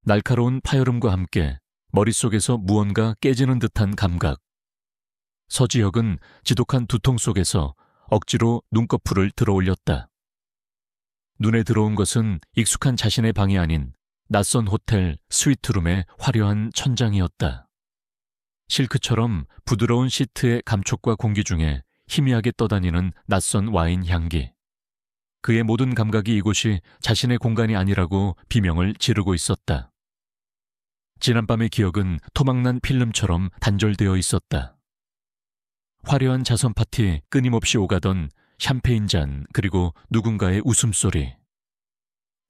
날카로운 파열음과 함께 머릿속에서 무언가 깨지는 듯한 감각. 서지혁은 지독한 두통 속에서 억지로 눈꺼풀을 들어올렸다. 눈에 들어온 것은 익숙한 자신의 방이 아닌 낯선 호텔 스위트룸의 화려한 천장이었다. 실크처럼 부드러운 시트의 감촉과 공기 중에 희미하게 떠다니는 낯선 와인 향기. 그의 모든 감각이 이곳이 자신의 공간이 아니라고 비명을 지르고 있었다. 지난밤의 기억은 토막난 필름처럼 단절되어 있었다. 화려한 자선 파티 끊임없이 오가던 샴페인 잔 그리고 누군가의 웃음소리.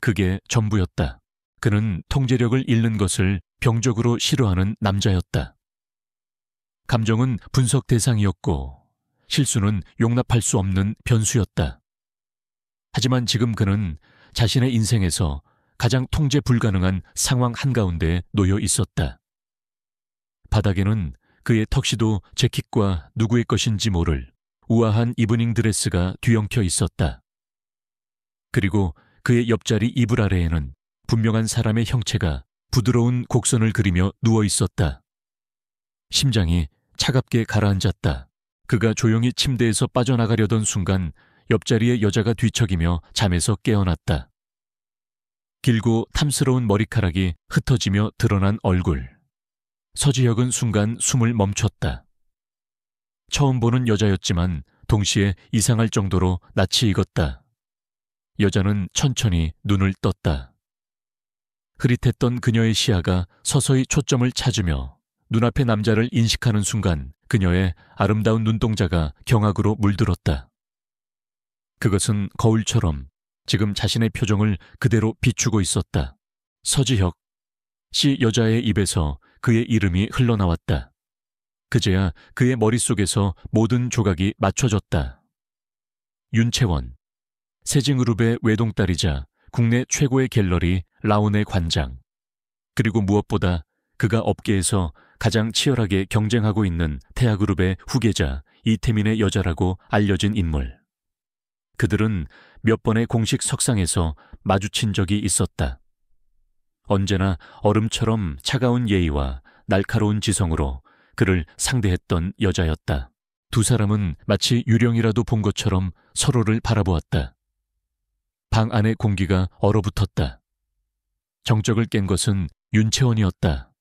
그게 전부였다. 그는 통제력을 잃는 것을 병적으로 싫어하는 남자였다. 감정은 분석 대상이었고 실수는 용납할 수 없는 변수였다. 하지만 지금 그는 자신의 인생에서 가장 통제 불가능한 상황 한가운데 놓여 있었다. 바닥에는 그의 턱시도 재킷과 누구의 것인지 모를 우아한 이브닝 드레스가 뒤엉켜 있었다. 그리고 그의 옆자리 이불 아래에는 분명한 사람의 형체가 부드러운 곡선을 그리며 누워 있었다. 심장이 차갑게 가라앉았다. 그가 조용히 침대에서 빠져나가려던 순간 옆자리의 여자가 뒤척이며 잠에서 깨어났다. 길고 탐스러운 머리카락이 흩어지며 드러난 얼굴. 서지혁은 순간 숨을 멈췄다. 처음 보는 여자였지만 동시에 이상할 정도로 낯이 익었다. 여자는 천천히 눈을 떴다. 흐릿했던 그녀의 시야가 서서히 초점을 찾으며 눈앞의 남자를 인식하는 순간 그녀의 아름다운 눈동자가 경악으로 물들었다. 그것은 거울처럼 지금 자신의 표정을 그대로 비추고 있었다. 서지혁 씨. 여자의 입에서 그의 이름이 흘러나왔다. 그제야 그의 머릿속에서 모든 조각이 맞춰졌다. 윤채원, 세징그룹의 외동딸이자 국내 최고의 갤러리 라온의 관장, 그리고 무엇보다 그가 업계에서 가장 치열하게 경쟁하고 있는 태아그룹의 후계자 이태민의 여자라고 알려진 인물. 그들은 몇 번의 공식 석상에서 마주친 적이 있었다. 언제나 얼음처럼 차가운 예의와 날카로운 지성으로 그를 상대했던 여자였다. 두 사람은 마치 유령이라도 본 것처럼 서로를 바라보았다. 방 안의 공기가 얼어붙었다. 정적을 깬 것은 윤채원이었다.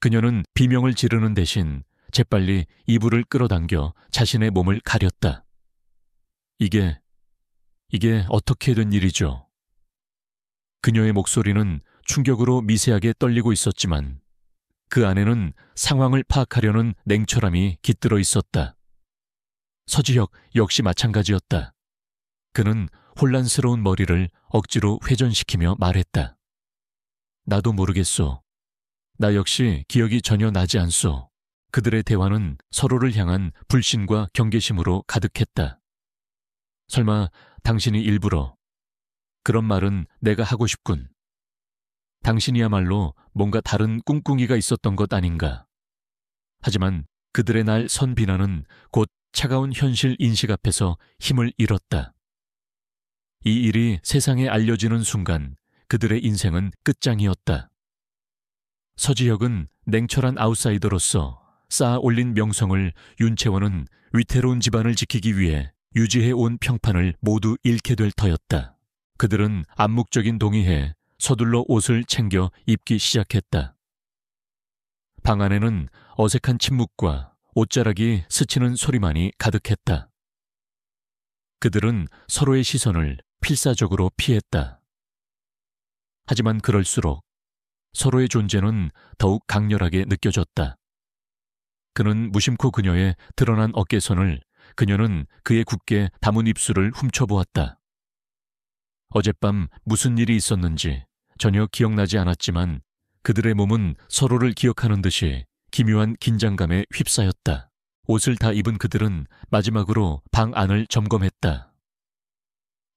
그녀는 비명을 지르는 대신 재빨리 이불을 끌어당겨 자신의 몸을 가렸다. 이게 어떻게 된 일이죠? 그녀의 목소리는 충격으로 미세하게 떨리고 있었지만 그 안에는 상황을 파악하려는 냉철함이 깃들어 있었다. 서지혁 역시 마찬가지였다. 그는 혼란스러운 머리를 억지로 회전시키며 말했다. 나도 모르겠소. 나 역시 기억이 전혀 나지 않소. 그들의 대화는 서로를 향한 불신과 경계심으로 가득했다. 설마 당신이 일부러. 그런 말은 내가 하고 싶군. 당신이야말로 뭔가 다른 꿍꿍이가 있었던 것 아닌가. 하지만 그들의 날 선 비난은 곧 차가운 현실 인식 앞에서 힘을 잃었다. 이 일이 세상에 알려지는 순간 그들의 인생은 끝장이었다. 서지혁은 냉철한 아웃사이더로서 쌓아 올린 명성을 윤채원은 위태로운 집안을 지키기 위해 유지해온 평판을 모두 잃게 될 터였다. 그들은 암묵적인 동의에 서둘러 옷을 챙겨 입기 시작했다. 방 안에는 어색한 침묵과 옷자락이 스치는 소리만이 가득했다. 그들은 서로의 시선을 필사적으로 피했다. 하지만 그럴수록 서로의 존재는 더욱 강렬하게 느껴졌다. 그는 무심코 그녀의 드러난 어깨선을, 그녀는 그의 굳게 담은 입술을 훔쳐보았다. 어젯밤 무슨 일이 있었는지 전혀 기억나지 않았지만 그들의 몸은 서로를 기억하는 듯이 기묘한 긴장감에 휩싸였다. 옷을 다 입은 그들은 마지막으로 방 안을 점검했다.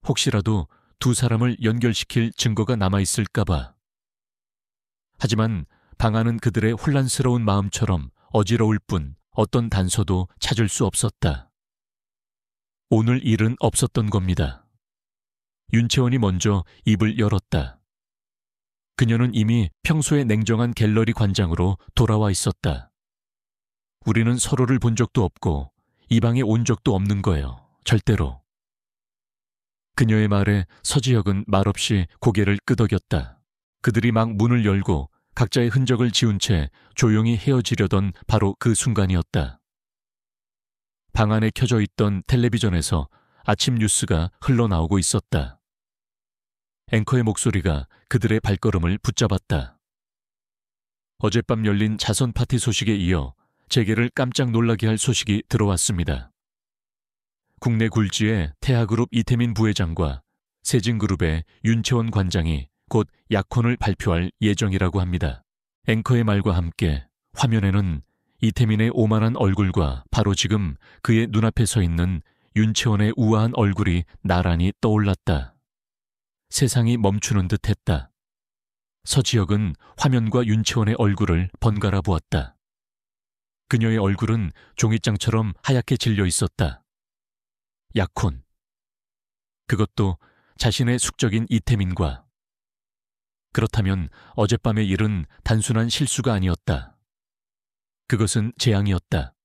혹시라도 두 사람을 연결시킬 증거가 남아있을까봐. 하지만 방 안은 그들의 혼란스러운 마음처럼 어지러울 뿐 어떤 단서도 찾을 수 없었다. 오늘 일은 없었던 겁니다. 윤채원이 먼저 입을 열었다. 그녀는 이미 평소의 냉정한 갤러리 관장으로 돌아와 있었다. 우리는 서로를 본 적도 없고 이 방에 온 적도 없는 거예요. 절대로. 그녀의 말에 서지혁은 말없이 고개를 끄덕였다. 그들이 막 문을 열고 각자의 흔적을 지운 채 조용히 헤어지려던 바로 그 순간이었다. 방 안에 켜져 있던 텔레비전에서 아침 뉴스가 흘러나오고 있었다. 앵커의 목소리가 그들의 발걸음을 붙잡았다. 어젯밤 열린 자선 파티 소식에 이어 재계를 깜짝 놀라게 할 소식이 들어왔습니다. 국내 굴지의 태하그룹 이태민 부회장과 세진그룹의 윤채원 관장이 곧 약혼을 발표할 예정이라고 합니다. 앵커의 말과 함께 화면에는 이태민의 오만한 얼굴과 바로 지금 그의 눈앞에 서 있는 윤채원의 우아한 얼굴이 나란히 떠올랐다. 세상이 멈추는 듯 했다. 서지혁은 화면과 윤채원의 얼굴을 번갈아 보았다. 그녀의 얼굴은 종이장처럼 하얗게 질려 있었다. 약혼. 그것도 자신의 숙적인 이태민과. 그렇다면 어젯밤의 일은 단순한 실수가 아니었다. 그것은 재앙이었다.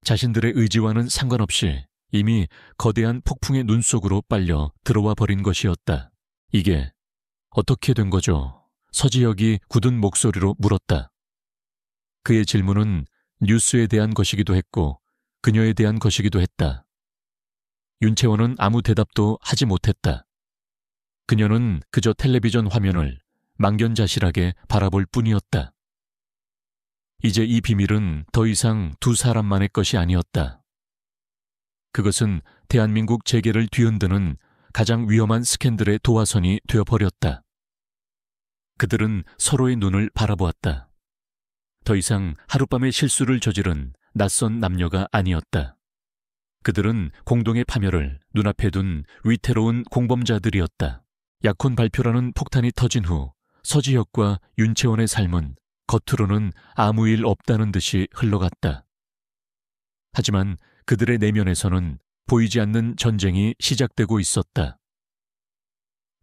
자신들의 의지와는 상관없이 이미 거대한 폭풍의 눈 속으로 빨려 들어와 버린 것이었다. 이게 어떻게 된 거죠? 서지혁이 굳은 목소리로 물었다. 그의 질문은 뉴스에 대한 것이기도 했고 그녀에 대한 것이기도 했다. 윤채원은 아무 대답도 하지 못했다. 그녀는 그저 텔레비전 화면을 망견자실하게 바라볼 뿐이었다. 이제 이 비밀은 더 이상 두 사람만의 것이 아니었다. 그것은 대한민국 재계를 뒤흔드는 가장 위험한 스캔들의 도화선이 되어버렸다. 그들은 서로의 눈을 바라보았다. 더 이상 하룻밤의 실수를 저지른 낯선 남녀가 아니었다. 그들은 공동의 파멸을 눈앞에 둔 위태로운 공범자들이었다. 약혼 발표라는 폭탄이 터진 후 서지혁과 윤채원의 삶은 겉으로는 아무 일 없다는 듯이 흘러갔다. 하지만 그들의 내면에서는 보이지 않는 전쟁이 시작되고 있었다.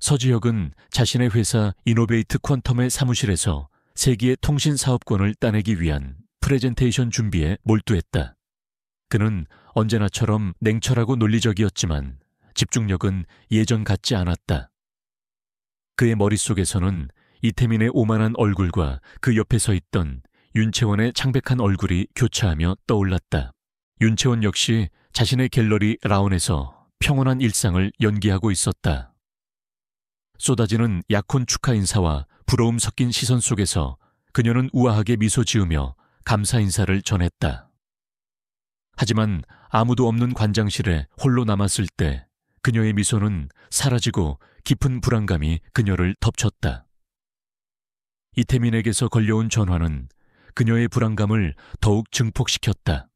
서지혁은 자신의 회사 이노베이트 퀀텀의 사무실에서 세기의 통신 사업권을 따내기 위한 프레젠테이션 준비에 몰두했다. 그는 언제나처럼 냉철하고 논리적이었지만 집중력은 예전 같지 않았다. 그의 머릿속에서는 이태민의 오만한 얼굴과 그 옆에 서 있던 윤채원의 창백한 얼굴이 교차하며 떠올랐다. 윤채원 역시 자신의 갤러리 라온에서 평온한 일상을 연기하고 있었다. 쏟아지는 약혼 축하 인사와 부러움 섞인 시선 속에서 그녀는 우아하게 미소 지으며 감사 인사를 전했다. 하지만 아무도 없는 관장실에 홀로 남았을 때 그녀의 미소는 사라지고 깊은 불안감이 그녀를 덮쳤다. 이태민에게서 걸려온 전화는 그녀의 불안감을 더욱 증폭시켰다.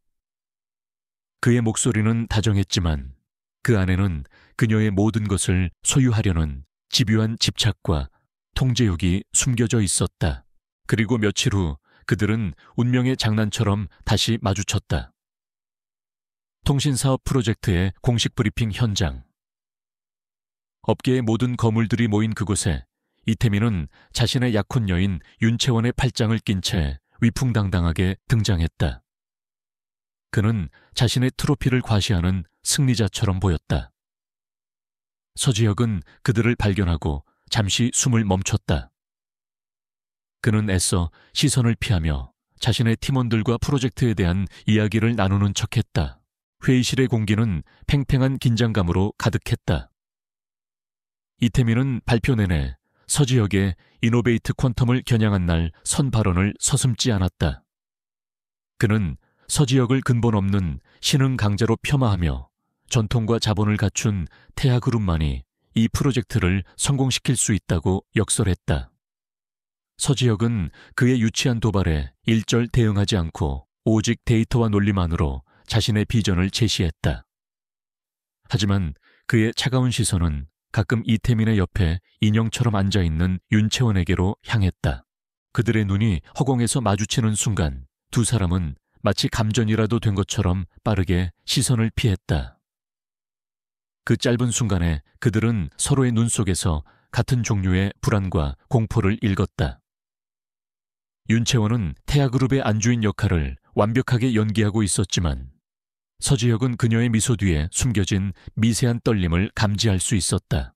그의 목소리는 다정했지만 그 안에는 그녀의 모든 것을 소유하려는 집요한 집착과 통제욕이 숨겨져 있었다. 그리고 며칠 후 그들은 운명의 장난처럼 다시 마주쳤다. 통신사업 프로젝트의 공식 브리핑 현장. 업계의 모든 거물들이 모인 그곳에 이태민은 자신의 약혼 여인 윤채원의 팔짱을 낀 채 위풍당당하게 등장했다. 그는 자신의 트로피를 과시하는 승리자처럼 보였다. 서지혁은 그들을 발견하고 잠시 숨을 멈췄다. 그는 애써 시선을 피하며 자신의 팀원들과 프로젝트에 대한 이야기를 나누는 척했다. 회의실의 공기는 팽팽한 긴장감으로 가득했다. 이태민은 발표 내내 서지혁의 이노베이트 퀀텀을 겨냥한 날 선 발언을 서슴지 않았다. 그는 서지혁을 근본 없는 신흥 강자로 폄하하며 전통과 자본을 갖춘 태하그룹만이 이 프로젝트를 성공시킬 수 있다고 역설했다. 서지혁은 그의 유치한 도발에 일절 대응하지 않고 오직 데이터와 논리만으로 자신의 비전을 제시했다. 하지만 그의 차가운 시선은 가끔 이태민의 옆에 인형처럼 앉아있는 윤채원에게로 향했다. 그들의 눈이 허공에서 마주치는 순간 두 사람은 마치 감전이라도 된 것처럼 빠르게 시선을 피했다. 그 짧은 순간에 그들은 서로의 눈 속에서 같은 종류의 불안과 공포를 읽었다. 윤채원은 태아그룹의 안주인 역할을 완벽하게 연기하고 있었지만 서지혁은 그녀의 미소 뒤에 숨겨진 미세한 떨림을 감지할 수 있었다.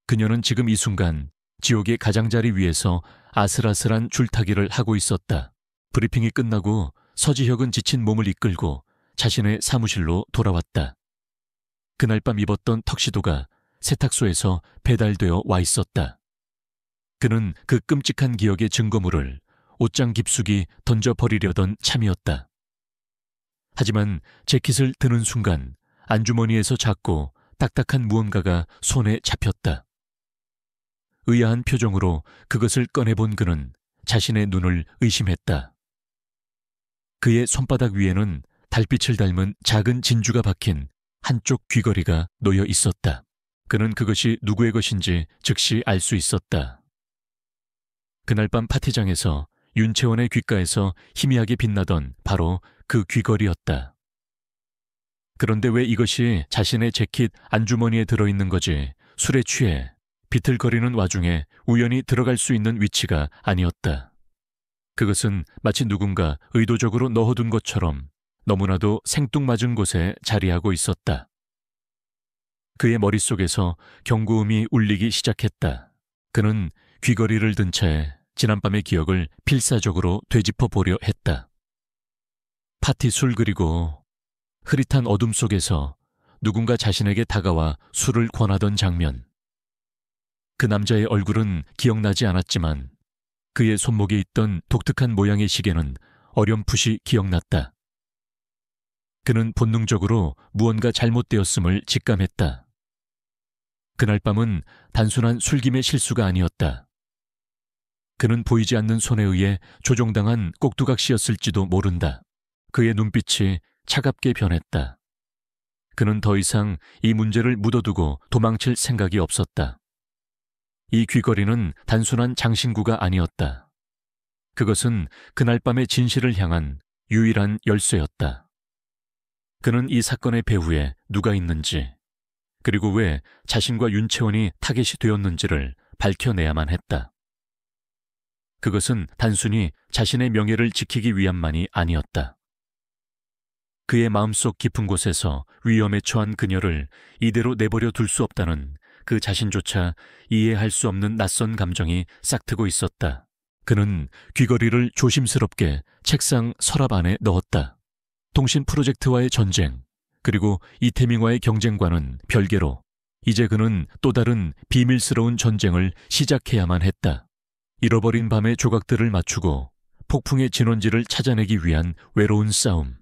그녀는 지금 이 순간 지옥의 가장자리 위에서 아슬아슬한 줄타기를 하고 있었다. 브리핑이 끝나고 서지혁은 지친 몸을 이끌고 자신의 사무실로 돌아왔다. 그날 밤 입었던 턱시도가 세탁소에서 배달되어 와 있었다. 그는 그 끔찍한 기억의 증거물을 옷장 깊숙이 던져버리려던 참이었다. 하지만 재킷을 드는 순간 안주머니에서 작고 딱딱한 무언가가 손에 잡혔다. 의아한 표정으로 그것을 꺼내본 그는 자신의 눈을 의심했다. 그의 손바닥 위에는 달빛을 닮은 작은 진주가 박힌 한쪽 귀걸이가 놓여 있었다. 그는 그것이 누구의 것인지 즉시 알 수 있었다. 그날 밤 파티장에서 윤채원의 귓가에서 희미하게 빛나던 바로 그 귀걸이였다. 그런데 왜 이것이 자신의 재킷 안주머니에 들어있는 거지 술에 취해 비틀거리는 와중에 우연히 들어갈 수 있는 위치가 아니었다. 그것은 마치 누군가 의도적으로 넣어둔 것처럼 너무나도 생뚱맞은 곳에 자리하고 있었다. 그의 머릿속에서 경고음이 울리기 시작했다. 그는 귀걸이를 든 채 지난밤의 기억을 필사적으로 되짚어 보려 했다. 파티 술 그리고 흐릿한 어둠 속에서 누군가 자신에게 다가와 술을 권하던 장면. 그 남자의 얼굴은 기억나지 않았지만 그의 손목에 있던 독특한 모양의 시계는 어렴풋이 기억났다. 그는 본능적으로 무언가 잘못되었음을 직감했다. 그날 밤은 단순한 술김의 실수가 아니었다. 그는 보이지 않는 손에 의해 조종당한 꼭두각시였을지도 모른다. 그의 눈빛이 차갑게 변했다. 그는 더 이상 이 문제를 묻어두고 도망칠 생각이 없었다. 이 귀걸이는 단순한 장신구가 아니었다. 그것은 그날 밤의 진실을 향한 유일한 열쇠였다. 그는 이 사건의 배후에 누가 있는지, 그리고 왜 자신과 윤채원이 타겟이 되었는지를 밝혀내야만 했다. 그것은 단순히 자신의 명예를 지키기 위함만이 아니었다. 그의 마음속 깊은 곳에서 위험에 처한 그녀를 이대로 내버려 둘 수 없다는 그 자신조차 이해할 수 없는 낯선 감정이 싹트고 있었다. 그는 귀걸이를 조심스럽게 책상 서랍 안에 넣었다. 통신 프로젝트와의 전쟁, 그리고 이태민과의 경쟁과는 별개로 이제 그는 또 다른 비밀스러운 전쟁을 시작해야만 했다. 잃어버린 밤의 조각들을 맞추고 폭풍의 진원지를 찾아내기 위한 외로운 싸움.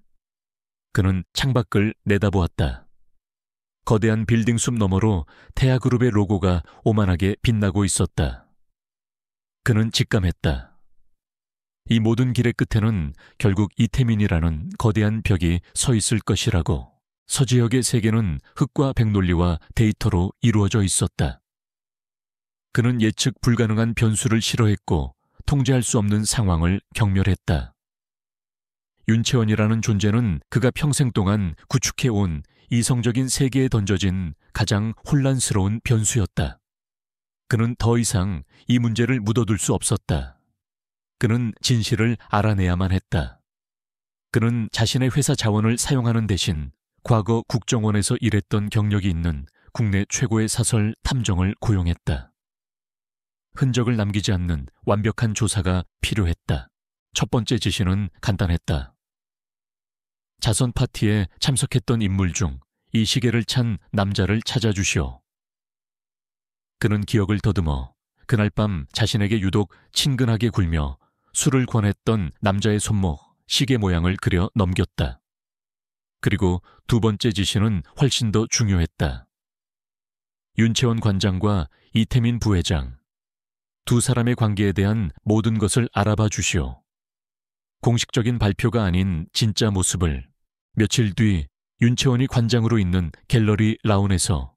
그는 창밖을 내다보았다. 거대한 빌딩 숲 너머로 태아그룹의 로고가 오만하게 빛나고 있었다. 그는 직감했다. 이 모든 길의 끝에는 결국 이태민이라는 거대한 벽이 서 있을 것이라고. 서지혁의 세계는 흙과 백논리와 데이터로 이루어져 있었다. 그는 예측 불가능한 변수를 싫어했고 통제할 수 없는 상황을 경멸했다. 윤채원이라는 존재는 그가 평생 동안 구축해온 이성적인 세계에 던져진 가장 혼란스러운 변수였다. 그는 더 이상 이 문제를 묻어둘 수 없었다. 그는 진실을 알아내야만 했다. 그는 자신의 회사 자원을 사용하는 대신 과거 국정원에서 일했던 경력이 있는 국내 최고의 사설 탐정을 고용했다. 흔적을 남기지 않는 완벽한 조사가 필요했다. 첫 번째 지시는 간단했다. 자선 파티에 참석했던 인물 중 이 시계를 찬 남자를 찾아주시오. 그는 기억을 더듬어 그날 밤 자신에게 유독 친근하게 굴며 술을 권했던 남자의 손목, 시계 모양을 그려 넘겼다. 그리고 두 번째 지시는 훨씬 더 중요했다. 윤채원 관장과 이태민 부회장, 두 사람의 관계에 대한 모든 것을 알아봐 주시오. 공식적인 발표가 아닌 진짜 모습을. 며칠 뒤 윤채원이 관장으로 있는 갤러리 라운에서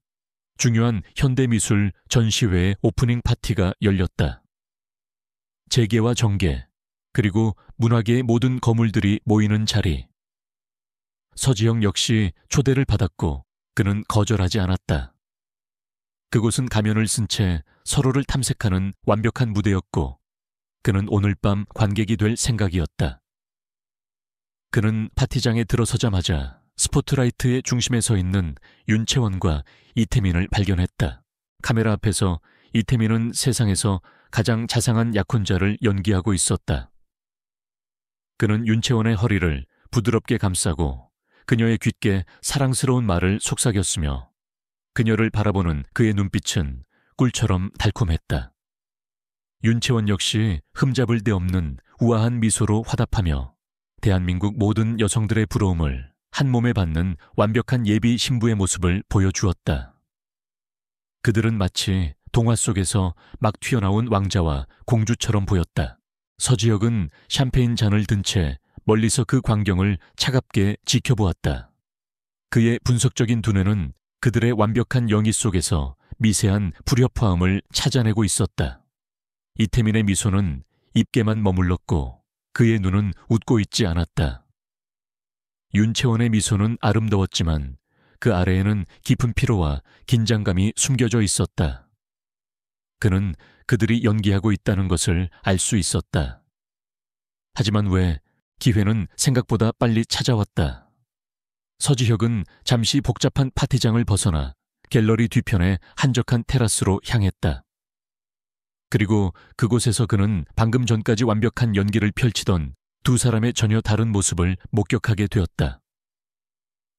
중요한 현대미술 전시회의 오프닝 파티가 열렸다. 재계와 정계, 그리고 문화계의 모든 거물들이 모이는 자리. 서지영 역시 초대를 받았고 그는 거절하지 않았다. 그곳은 가면을 쓴 채 서로를 탐색하는 완벽한 무대였고 그는 오늘 밤 관객이 될 생각이었다. 그는 파티장에 들어서자마자 스포트라이트의 중심에 서 있는 윤채원과 이태민을 발견했다. 카메라 앞에서 이태민은 세상에서 가장 자상한 약혼자를 연기하고 있었다. 그는 윤채원의 허리를 부드럽게 감싸고 그녀의 귓게 사랑스러운 말을 속삭였으며 그녀를 바라보는 그의 눈빛은 꿀처럼 달콤했다. 윤채원 역시 흠잡을 데 없는 우아한 미소로 화답하며 대한민국 모든 여성들의 부러움을 한 몸에 받는 완벽한 예비 신부의 모습을 보여주었다. 그들은 마치 동화 속에서 막 튀어나온 왕자와 공주처럼 보였다. 서지혁은 샴페인 잔을 든 채 멀리서 그 광경을 차갑게 지켜보았다. 그의 분석적인 두뇌는 그들의 완벽한 영희 속에서 미세한 불협화음을 찾아내고 있었다. 이태민의 미소는 입계만 머물렀고 그의 눈은 웃고 있지 않았다. 윤채원의 미소는 아름다웠지만 그 아래에는 깊은 피로와 긴장감이 숨겨져 있었다. 그는 그들이 연기하고 있다는 것을 알 수 있었다. 하지만 왜 기회는 생각보다 빨리 찾아왔다. 서지혁은 잠시 복잡한 파티장을 벗어나 갤러리 뒤편의 한적한 테라스로 향했다. 그리고 그곳에서 그는 방금 전까지 완벽한 연기를 펼치던 두 사람의 전혀 다른 모습을 목격하게 되었다.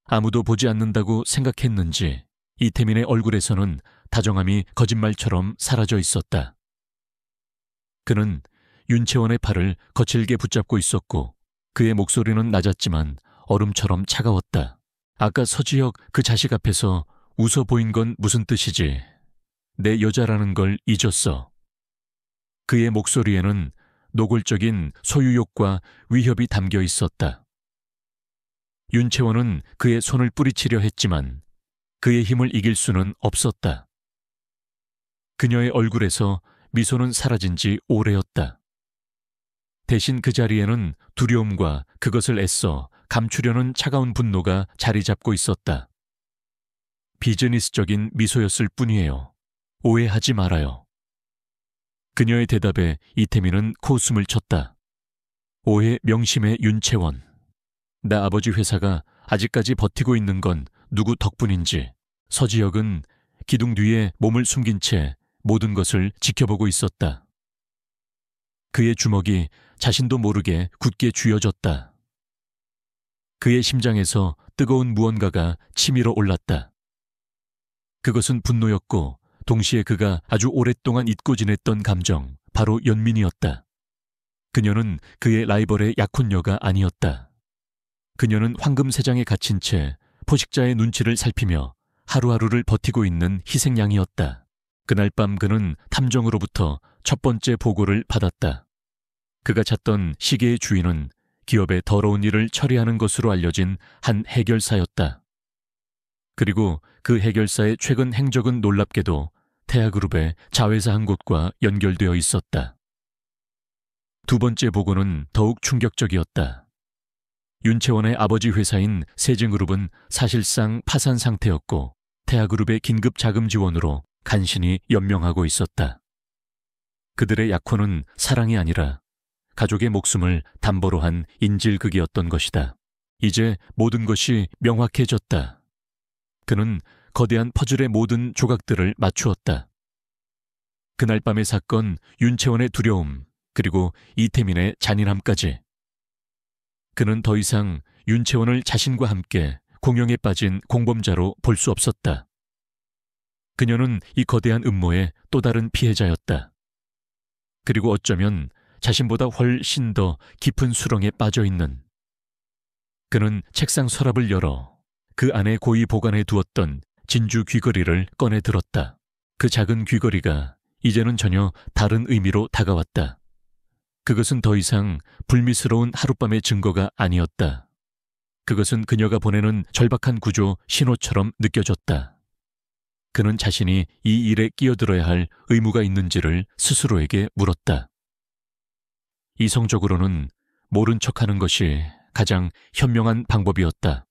아무도 보지 않는다고 생각했는지 이태민의 얼굴에서는 다정함이 거짓말처럼 사라져 있었다. 그는 윤채원의 팔을 거칠게 붙잡고 있었고 그의 목소리는 낮았지만 얼음처럼 차가웠다. 아까 서지혁 그 자식 앞에서 웃어 보인 건 무슨 뜻이지? 내 여자라는 걸 잊었어. 그의 목소리에는 노골적인 소유욕과 위협이 담겨 있었다. 윤채원은 그의 손을 뿌리치려 했지만 그의 힘을 이길 수는 없었다. 그녀의 얼굴에서 미소는 사라진 지 오래였다. 대신 그 자리에는 두려움과 그것을 애써 감추려는 차가운 분노가 자리 잡고 있었다. 비즈니스적인 미소였을 뿐이에요. 오해하지 말아요. 그녀의 대답에 이태민은 코웃음을 쳤다. 오해 명심의 윤채원. 나 아버지 회사가 아직까지 버티고 있는 건 누구 덕분인지. 서지혁은 기둥 뒤에 몸을 숨긴 채 모든 것을 지켜보고 있었다. 그의 주먹이 자신도 모르게 굳게 쥐어졌다. 그의 심장에서 뜨거운 무언가가 치밀어 올랐다. 그것은 분노였고 동시에 그가 아주 오랫동안 잊고 지냈던 감정, 바로 연민이었다. 그녀는 그의 라이벌의 약혼녀가 아니었다. 그녀는 황금세장에 갇힌 채 포식자의 눈치를 살피며 하루하루를 버티고 있는 희생양이었다. 그날 밤 그는 탐정으로부터 첫 번째 보고를 받았다. 그가 찾던 시계의 주인은 기업의 더러운 일을 처리하는 것으로 알려진 한 해결사였다. 그리고 그 해결사의 최근 행적은 놀랍게도 태아그룹의 자회사 한 곳과 연결되어 있었다. 두 번째 보고는 더욱 충격적이었다. 윤채원의 아버지 회사인 세증그룹은 사실상 파산 상태였고 태아그룹의 긴급 자금 지원으로 간신히 연명하고 있었다. 그들의 약혼은 사랑이 아니라 가족의 목숨을 담보로 한 인질극이었던 것이다. 이제 모든 것이 명확해졌다. 그는 거대한 퍼즐의 모든 조각들을 맞추었다. 그날 밤의 사건, 윤채원의 두려움, 그리고 이태민의 잔인함까지. 그는 더 이상 윤채원을 자신과 함께 공영에 빠진 공범자로 볼 수 없었다. 그녀는 이 거대한 음모의 또 다른 피해자였다. 그리고 어쩌면 자신보다 훨씬 더 깊은 수렁에 빠져있는. 그는 책상 서랍을 열어 그 안에 고이 보관해 두었던 진주 귀걸이를 꺼내 들었다. 그 작은 귀걸이가 이제는 전혀 다른 의미로 다가왔다. 그것은 더 이상 불미스러운 하룻밤의 증거가 아니었다. 그것은 그녀가 보내는 절박한 구조 신호처럼 느껴졌다. 그는 자신이 이 일에 끼어들어야 할 의무가 있는지를 스스로에게 물었다. 이성적으로는 모른 척하는 것이 가장 현명한 방법이었다.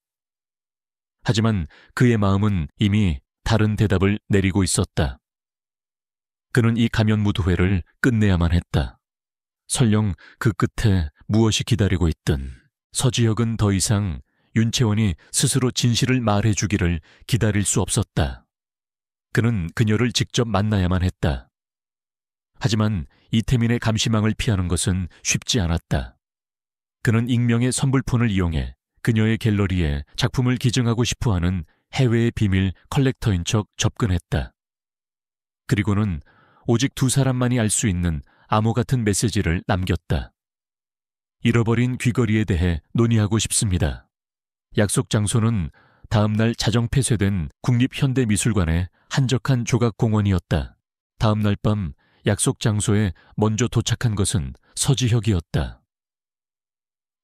하지만 그의 마음은 이미 다른 대답을 내리고 있었다. 그는 이 가면무도회를 끝내야만 했다. 설령 그 끝에 무엇이 기다리고 있든 서지혁은 더 이상 윤채원이 스스로 진실을 말해주기를 기다릴 수 없었다. 그는 그녀를 직접 만나야만 했다. 하지만 이태민의 감시망을 피하는 것은 쉽지 않았다. 그는 익명의 선불폰을 이용해 그녀의 갤러리에 작품을 기증하고 싶어하는 해외의 비밀 컬렉터인 척 접근했다. 그리고는 오직 두 사람만이 알 수 있는 암호 같은 메시지를 남겼다. 잃어버린 귀걸이에 대해 논의하고 싶습니다. 약속 장소는 다음날 자정 폐쇄된 국립현대미술관의 한적한 조각공원이었다. 다음날 밤 약속 장소에 먼저 도착한 것은 서지혁이었다.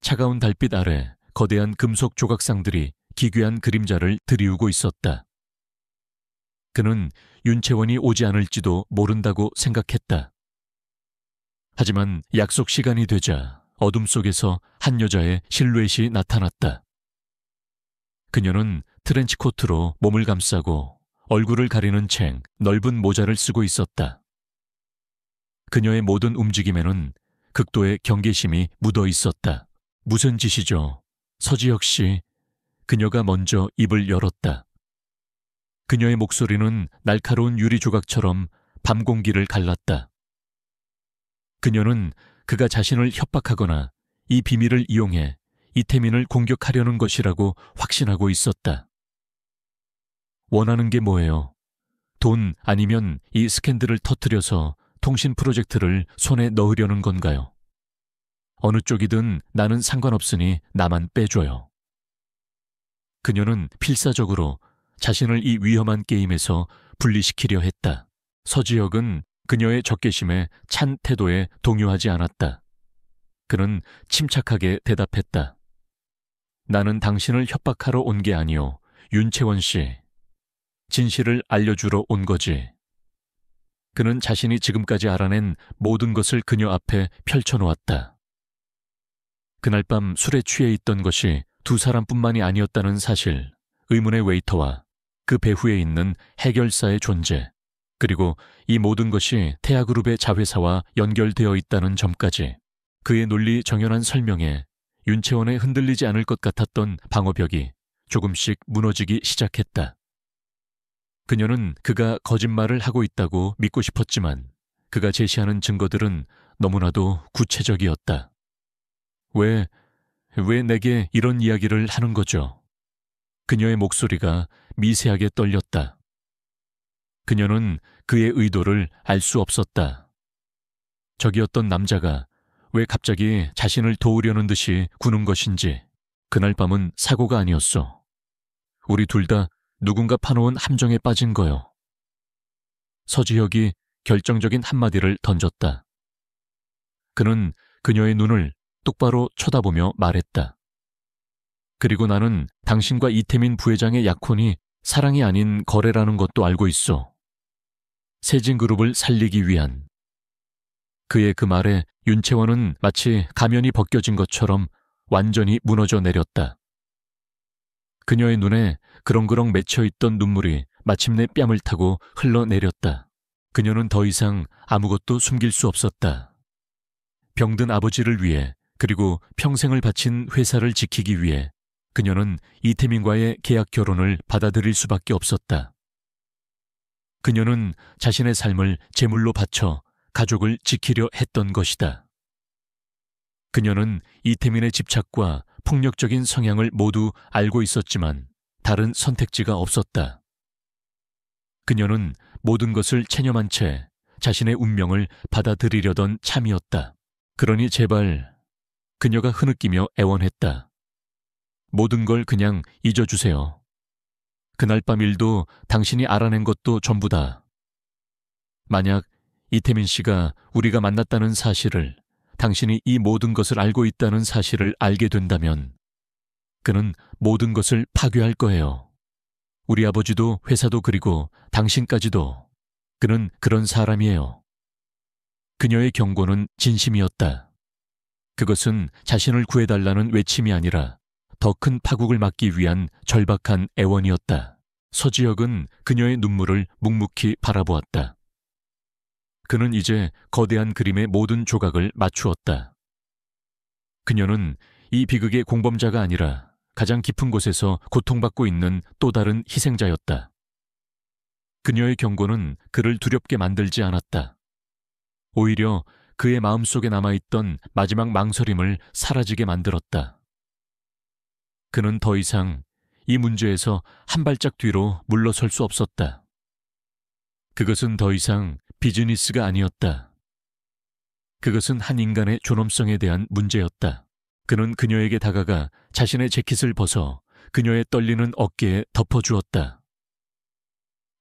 차가운 달빛 아래 거대한 금속 조각상들이 기괴한 그림자를 드리우고 있었다. 그는 윤채원이 오지 않을지도 모른다고 생각했다. 하지만 약속 시간이 되자 어둠 속에서 한 여자의 실루엣이 나타났다. 그녀는 트렌치코트로 몸을 감싸고 얼굴을 가리는 채 넓은 모자를 쓰고 있었다. 그녀의 모든 움직임에는 극도의 경계심이 묻어 있었다. 무슨 짓이죠? 서지혁 씨. 그녀가 먼저 입을 열었다. 그녀의 목소리는 날카로운 유리 조각처럼 밤 공기를 갈랐다. 그녀는 그가 자신을 협박하거나 이 비밀을 이용해 이태민을 공격하려는 것이라고 확신하고 있었다. 원하는 게 뭐예요? 돈 아니면 이 스캔들을 터뜨려서 통신 프로젝트를 손에 넣으려는 건가요? 어느 쪽이든 나는 상관없으니 나만 빼줘요. 그녀는 필사적으로 자신을 이 위험한 게임에서 분리시키려 했다. 서지혁은 그녀의 적개심에 찬 태도에 동요하지 않았다. 그는 침착하게 대답했다. 나는 당신을 협박하러 온 게 아니오. 윤채원 씨. 진실을 알려주러 온 거지. 그는 자신이 지금까지 알아낸 모든 것을 그녀 앞에 펼쳐놓았다. 그날 밤 술에 취해 있던 것이 두 사람뿐만이 아니었다는 사실, 의문의 웨이터와 그 배후에 있는 해결사의 존재, 그리고 이 모든 것이 태아그룹의 자회사와 연결되어 있다는 점까지 그의 논리 정연한 설명에 윤채원의 흔들리지 않을 것 같았던 방어벽이 조금씩 무너지기 시작했다. 그녀는 그가 거짓말을 하고 있다고 믿고 싶었지만 그가 제시하는 증거들은 너무나도 구체적이었다. 왜 내게 이런 이야기를 하는 거죠? 그녀의 목소리가 미세하게 떨렸다. 그녀는 그의 의도를 알 수 없었다. 저기였던 남자가 왜 갑자기 자신을 도우려는 듯이 구는 것인지. 그날 밤은 사고가 아니었어. 우리 둘 다 누군가 파놓은 함정에 빠진 거요. 서지혁이 결정적인 한마디를 던졌다. 그는 그녀의 눈을 똑바로 쳐다보며 말했다. 그리고 나는 당신과 이태민 부회장의 약혼이 사랑이 아닌 거래라는 것도 알고 있어. 세진그룹을 살리기 위한. 그의 그 말에 윤채원은 마치 가면이 벗겨진 것처럼 완전히 무너져 내렸다. 그녀의 눈에 그렁그렁 맺혀있던 눈물이 마침내 뺨을 타고 흘러내렸다. 그녀는 더 이상 아무것도 숨길 수 없었다. 병든 아버지를 위해 그리고 평생을 바친 회사를 지키기 위해 그녀는 이태민과의 계약 결혼을 받아들일 수밖에 없었다. 그녀는 자신의 삶을 제물로 바쳐 가족을 지키려 했던 것이다. 그녀는 이태민의 집착과 폭력적인 성향을 모두 알고 있었지만 다른 선택지가 없었다. 그녀는 모든 것을 체념한 채 자신의 운명을 받아들이려던 참이었다. 그러니 제발, 그녀가 흐느끼며 애원했다. 모든 걸 그냥 잊어주세요. 그날 밤 일도 당신이 알아낸 것도 전부다. 만약 이태민 씨가 우리가 만났다는 사실을, 당신이 이 모든 것을 알고 있다는 사실을 알게 된다면 그는 모든 것을 파괴할 거예요. 우리 아버지도 회사도 그리고 당신까지도. 그는 그런 사람이에요. 그녀의 경고는 진심이었다. 그것은 자신을 구해달라는 외침이 아니라 더 큰 파국을 막기 위한 절박한 애원이었다. 서지혁은 그녀의 눈물을 묵묵히 바라보았다. 그는 이제 거대한 그림의 모든 조각을 맞추었다. 그녀는 이 비극의 공범자가 아니라 가장 깊은 곳에서 고통받고 있는 또 다른 희생자였다. 그녀의 경고는 그를 두렵게 만들지 않았다. 오히려 그의 마음속에 남아있던 마지막 망설임을 사라지게 만들었다. 그는 더 이상 이 문제에서 한 발짝 뒤로 물러설 수 없었다. 그것은 더 이상 비즈니스가 아니었다. 그것은 한 인간의 존엄성에 대한 문제였다. 그는 그녀에게 다가가 자신의 재킷을 벗어 그녀의 떨리는 어깨에 덮어주었다.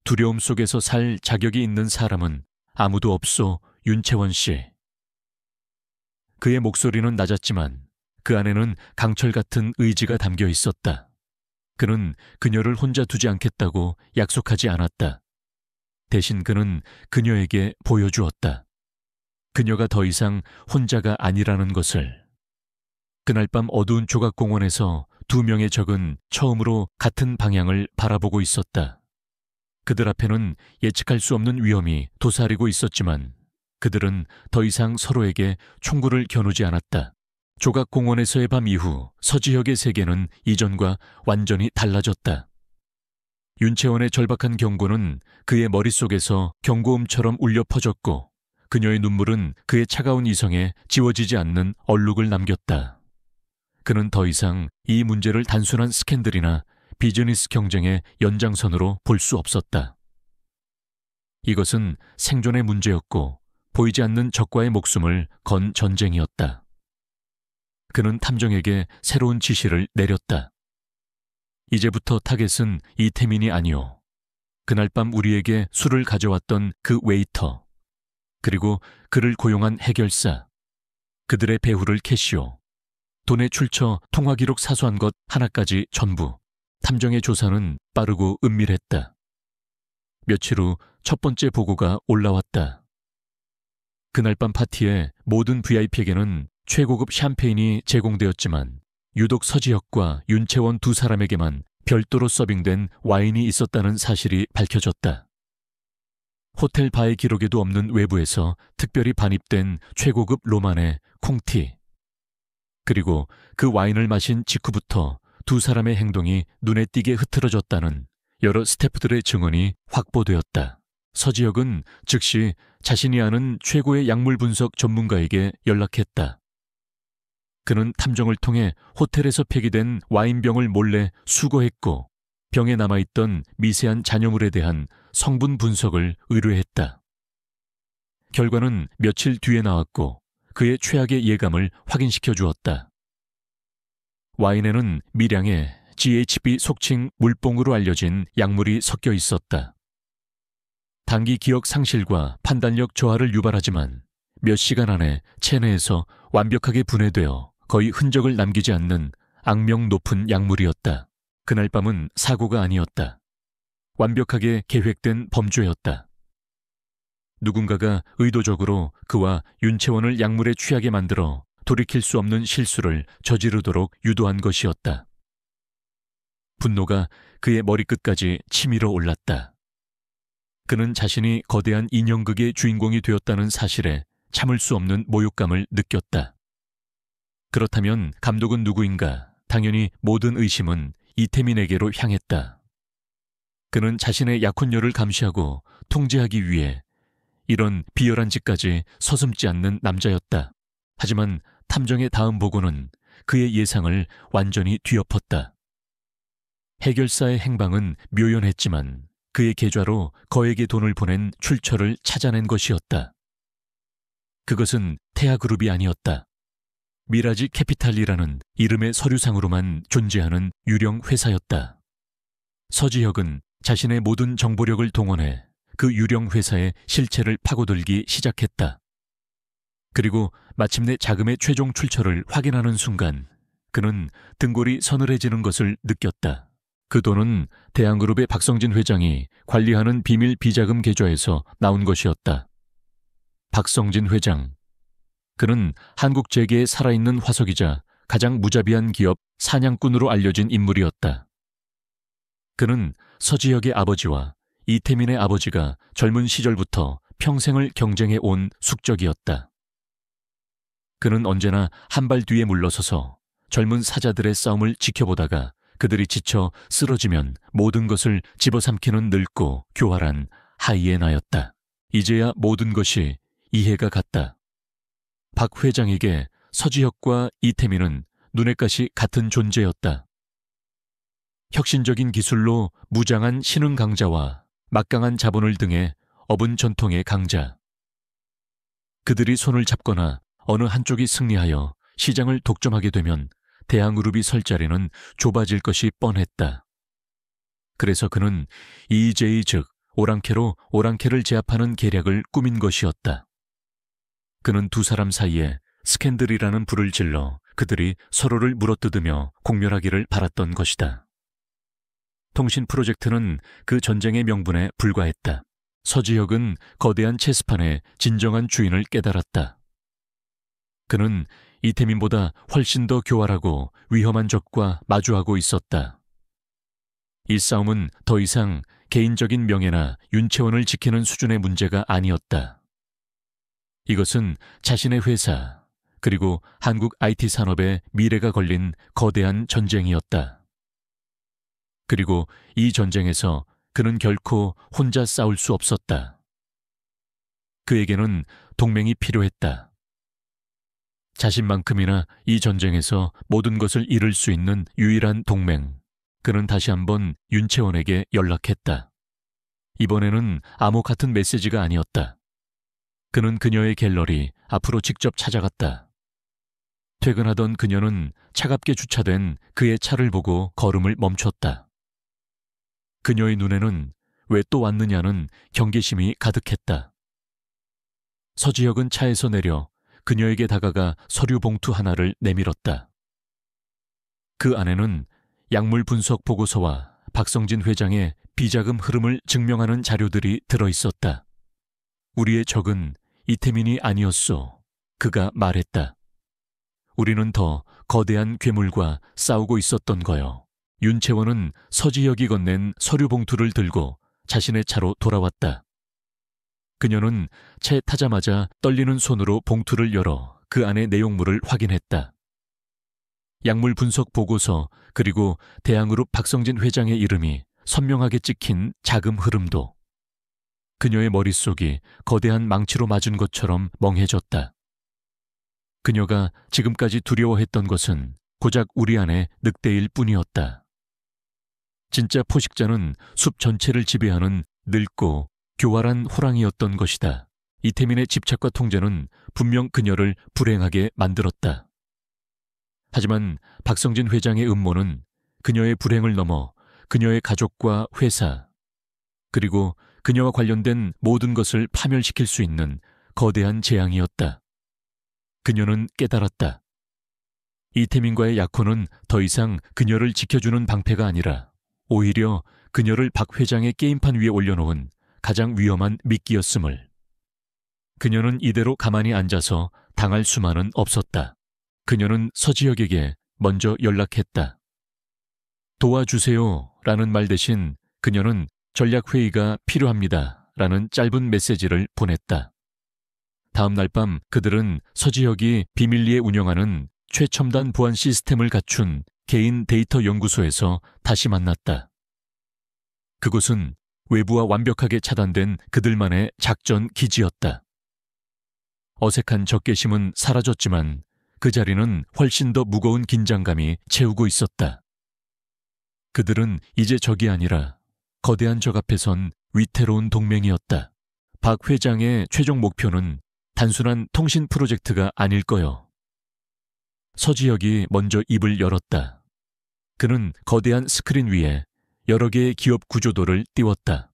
두려움 속에서 살 자격이 있는 사람은 아무도 없소, 윤채원 씨. 그의 목소리는 낮았지만 그 안에는 강철 같은 의지가 담겨 있었다. 그는 그녀를 혼자 두지 않겠다고 약속하지 않았다. 대신 그는 그녀에게 보여주었다. 그녀가 더 이상 혼자가 아니라는 것을. 그날 밤 어두운 조각공원에서 두 명의 적은 처음으로 같은 방향을 바라보고 있었다. 그들 앞에는 예측할 수 없는 위험이 도사리고 있었지만 그들은 더 이상 서로에게 총구를 겨누지 않았다. 조각공원에서의 밤 이후 서지혁의 세계는 이전과 완전히 달라졌다. 윤채원의 절박한 경고는 그의 머릿속에서 경고음처럼 울려 퍼졌고 그녀의 눈물은 그의 차가운 이성에 지워지지 않는 얼룩을 남겼다. 그는 더 이상 이 문제를 단순한 스캔들이나 비즈니스 경쟁의 연장선으로 볼 수 없었다. 이것은 생존의 문제였고 보이지 않는 적과의 목숨을 건 전쟁이었다. 그는 탐정에게 새로운 지시를 내렸다. 이제부터 타겟은 이태민이 아니오. 그날 밤 우리에게 술을 가져왔던 그 웨이터, 그리고 그를 고용한 해결사, 그들의 배후를 캐시오. 돈에 출처 통화 기록 사소한 것 하나까지 전부. 탐정의 조사는 빠르고 은밀했다. 며칠 후 첫 번째 보고가 올라왔다. 그날 밤 파티에 모든 VIP에게는 최고급 샴페인이 제공되었지만 유독 서지혁과 윤채원 두 사람에게만 별도로 서빙된 와인이 있었다는 사실이 밝혀졌다. 호텔 바의 기록에도 없는 외부에서 특별히 반입된 최고급 로만의 콩티. 그리고 그 와인을 마신 직후부터 두 사람의 행동이 눈에 띄게 흐트러졌다는 여러 스태프들의 증언이 확보되었다. 서지혁은 즉시 자신이 아는 최고의 약물 분석 전문가에게 연락했다. 그는 탐정을 통해 호텔에서 폐기된 와인병을 몰래 수거했고 병에 남아있던 미세한 잔여물에 대한 성분 분석을 의뢰했다. 결과는 며칠 뒤에 나왔고 그의 최악의 예감을 확인시켜 주었다. 와인에는 미량의 GHB 속칭 물뽕으로 알려진 약물이 섞여 있었다. 단기 기억 상실과 판단력 저하를 유발하지만 몇 시간 안에 체내에서 완벽하게 분해되어 거의 흔적을 남기지 않는 악명 높은 약물이었다. 그날 밤은 사고가 아니었다. 완벽하게 계획된 범죄였다. 누군가가 의도적으로 그와 윤채원을 약물에 취하게 만들어 돌이킬 수 없는 실수를 저지르도록 유도한 것이었다. 분노가 그의 머리끝까지 치밀어 올랐다. 그는 자신이 거대한 인형극의 주인공이 되었다는 사실에 참을 수 없는 모욕감을 느꼈다. 그렇다면 감독은 누구인가? 당연히 모든 의심은 이태민에게로 향했다. 그는 자신의 약혼녀를 감시하고 통제하기 위해 이런 비열한 짓까지 서슴지 않는 남자였다. 하지만 탐정의 다음 보고는 그의 예상을 완전히 뒤엎었다. 해결사의 행방은 묘연했지만 그의 계좌로 거액의 돈을 보낸 출처를 찾아낸 것이었다. 그것은 테아그룹이 아니었다. 미라지 캐피탈이라는 이름의 서류상으로만 존재하는 유령 회사였다. 서지혁은 자신의 모든 정보력을 동원해 그 유령 회사의 실체를 파고들기 시작했다. 그리고 마침내 자금의 최종 출처를 확인하는 순간 그는 등골이 서늘해지는 것을 느꼈다. 그 돈은 대한그룹의 박성진 회장이 관리하는 비밀 비자금 계좌에서 나온 것이었다. 박성진 회장. 그는 한국 재계의 살아있는 화석이자 가장 무자비한 기업 사냥꾼으로 알려진 인물이었다. 그는 서지혁의 아버지와 이태민의 아버지가 젊은 시절부터 평생을 경쟁해 온 숙적이었다. 그는 언제나 한 발 뒤에 물러서서 젊은 사자들의 싸움을 지켜보다가 그들이 지쳐 쓰러지면 모든 것을 집어삼키는 늙고 교활한 하이에나였다. 이제야 모든 것이 이해가 갔다. 박 회장에게 서지혁과 이태민은 눈엣가시 같은 존재였다. 혁신적인 기술로 무장한 신흥 강자와 막강한 자본을 등에 업은 전통의 강자. 그들이 손을 잡거나 어느 한쪽이 승리하여 시장을 독점하게 되면 대항그룹이 설 자리는 좁아질 것이 뻔했다. 그래서 그는 EJ 즉 오랑캐로 오랑캐를 제압하는 계략을 꾸민 것이었다. 그는 두 사람 사이에 스캔들이라는 불을 질러 그들이 서로를 물어뜯으며 공멸하기를 바랐던 것이다. 통신 프로젝트는 그 전쟁의 명분에 불과했다. 서지혁은 거대한 체스판의 진정한 주인을 깨달았다. 그는 이태민보다 훨씬 더 교활하고 위험한 적과 마주하고 있었다. 이 싸움은 더 이상 개인적인 명예나 윤채원을 지키는 수준의 문제가 아니었다. 이것은 자신의 회사, 그리고 한국 IT 산업의 미래가 걸린 거대한 전쟁이었다. 그리고 이 전쟁에서 그는 결코 혼자 싸울 수 없었다. 그에게는 동맹이 필요했다. 자신만큼이나 이 전쟁에서 모든 것을 잃을 수 있는 유일한 동맹. 그는 다시 한번 윤채원에게 연락했다. 이번에는 암호 같은 메시지가 아니었다. 그는 그녀의 갤러리 앞으로 직접 찾아갔다. 퇴근하던 그녀는 차갑게 주차된 그의 차를 보고 걸음을 멈췄다. 그녀의 눈에는 왜 또 왔느냐는 경계심이 가득했다. 서지혁은 차에서 내려 그녀에게 다가가 서류 봉투 하나를 내밀었다. 그 안에는 약물 분석 보고서와 박성진 회장의 비자금 흐름을 증명하는 자료들이 들어있었다. 우리의 적은 이태민이 아니었소. 그가 말했다. 우리는 더 거대한 괴물과 싸우고 있었던 거요. 윤채원은 서지혁이 건넨 서류 봉투를 들고 자신의 차로 돌아왔다. 그녀는 차에 타자마자 떨리는 손으로 봉투를 열어 그 안의 내용물을 확인했다. 약물 분석 보고서 그리고 대항그룹 박성진 회장의 이름이 선명하게 찍힌 자금 흐름도. 그녀의 머릿속이 거대한 망치로 맞은 것처럼 멍해졌다. 그녀가 지금까지 두려워했던 것은 고작 우리 안의 늑대일 뿐이었다. 진짜 포식자는 숲 전체를 지배하는 늙고 교활한 호랑이였던 것이다. 이태민의 집착과 통제는 분명 그녀를 불행하게 만들었다. 하지만 박성진 회장의 음모는 그녀의 불행을 넘어 그녀의 가족과 회사, 그리고 그녀와 관련된 모든 것을 파멸시킬 수 있는 거대한 재앙이었다. 그녀는 깨달았다. 이태민과의 약혼은 더 이상 그녀를 지켜주는 방패가 아니라 오히려 그녀를 박 회장의 게임판 위에 올려놓은 가장 위험한 미끼였음을. 그녀는 이대로 가만히 앉아서 당할 수만은 없었다. 그녀는 서지혁에게 먼저 연락했다. 도와주세요 라는 말 대신 그녀는 전략회의가 필요합니다 라는 짧은 메시지를 보냈다. 다음 날 밤 그들은 서지혁이 비밀리에 운영하는 최첨단 보안 시스템을 갖춘 개인 데이터 연구소에서 다시 만났다. 그곳은 외부와 완벽하게 차단된 그들만의 작전 기지였다. 어색한 적개심은 사라졌지만 그 자리는 훨씬 더 무거운 긴장감이 채우고 있었다. 그들은 이제 적이 아니라 거대한 적 앞에 선 위태로운 동맹이었다. 박 회장의 최종 목표는 단순한 통신 프로젝트가 아닐 거요. 서지혁이 먼저 입을 열었다. 그는 거대한 스크린 위에 여러 개의 기업 구조도를 띄웠다.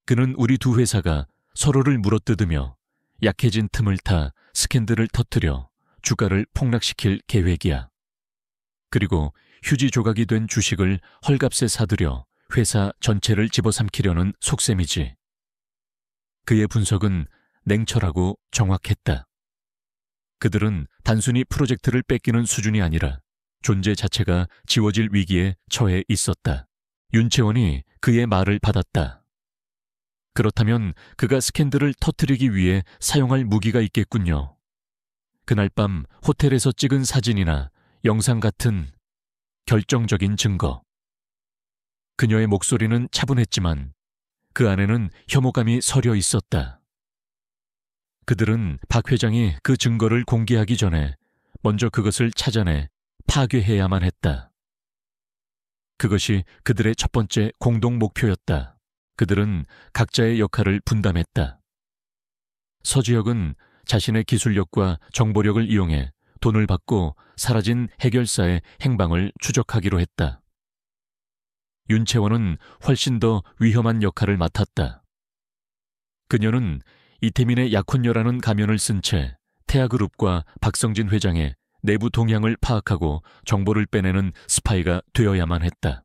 그는 우리 두 회사가 서로를 물어뜯으며 약해진 틈을 타 스캔들을 터뜨려 주가를 폭락시킬 계획이야. 그리고 휴지 조각이 된 주식을 헐값에 사들여 회사 전체를 집어삼키려는 속셈이지. 그의 분석은 냉철하고 정확했다. 그들은 단순히 프로젝트를 뺏기는 수준이 아니라 존재 자체가 지워질 위기에 처해 있었다. 윤채원이 그의 말을 받았다. 그렇다면 그가 스캔들을 터뜨리기 위해 사용할 무기가 있겠군요. 그날 밤 호텔에서 찍은 사진이나 영상 같은 결정적인 증거. 그녀의 목소리는 차분했지만 그 안에는 혐오감이 서려 있었다. 그들은 박 회장이 그 증거를 공개하기 전에 먼저 그것을 찾아내 파괴해야만 했다. 그것이 그들의 첫 번째 공동 목표였다. 그들은 각자의 역할을 분담했다. 서지혁은 자신의 기술력과 정보력을 이용해 돈을 받고 사라진 해결사의 행방을 추적하기로 했다. 윤채원은 훨씬 더 위험한 역할을 맡았다. 그녀는 이태민의 약혼녀라는 가면을 쓴 채 태아그룹과 박성진 회장의 내부 동향을 파악하고 정보를 빼내는 스파이가 되어야만 했다.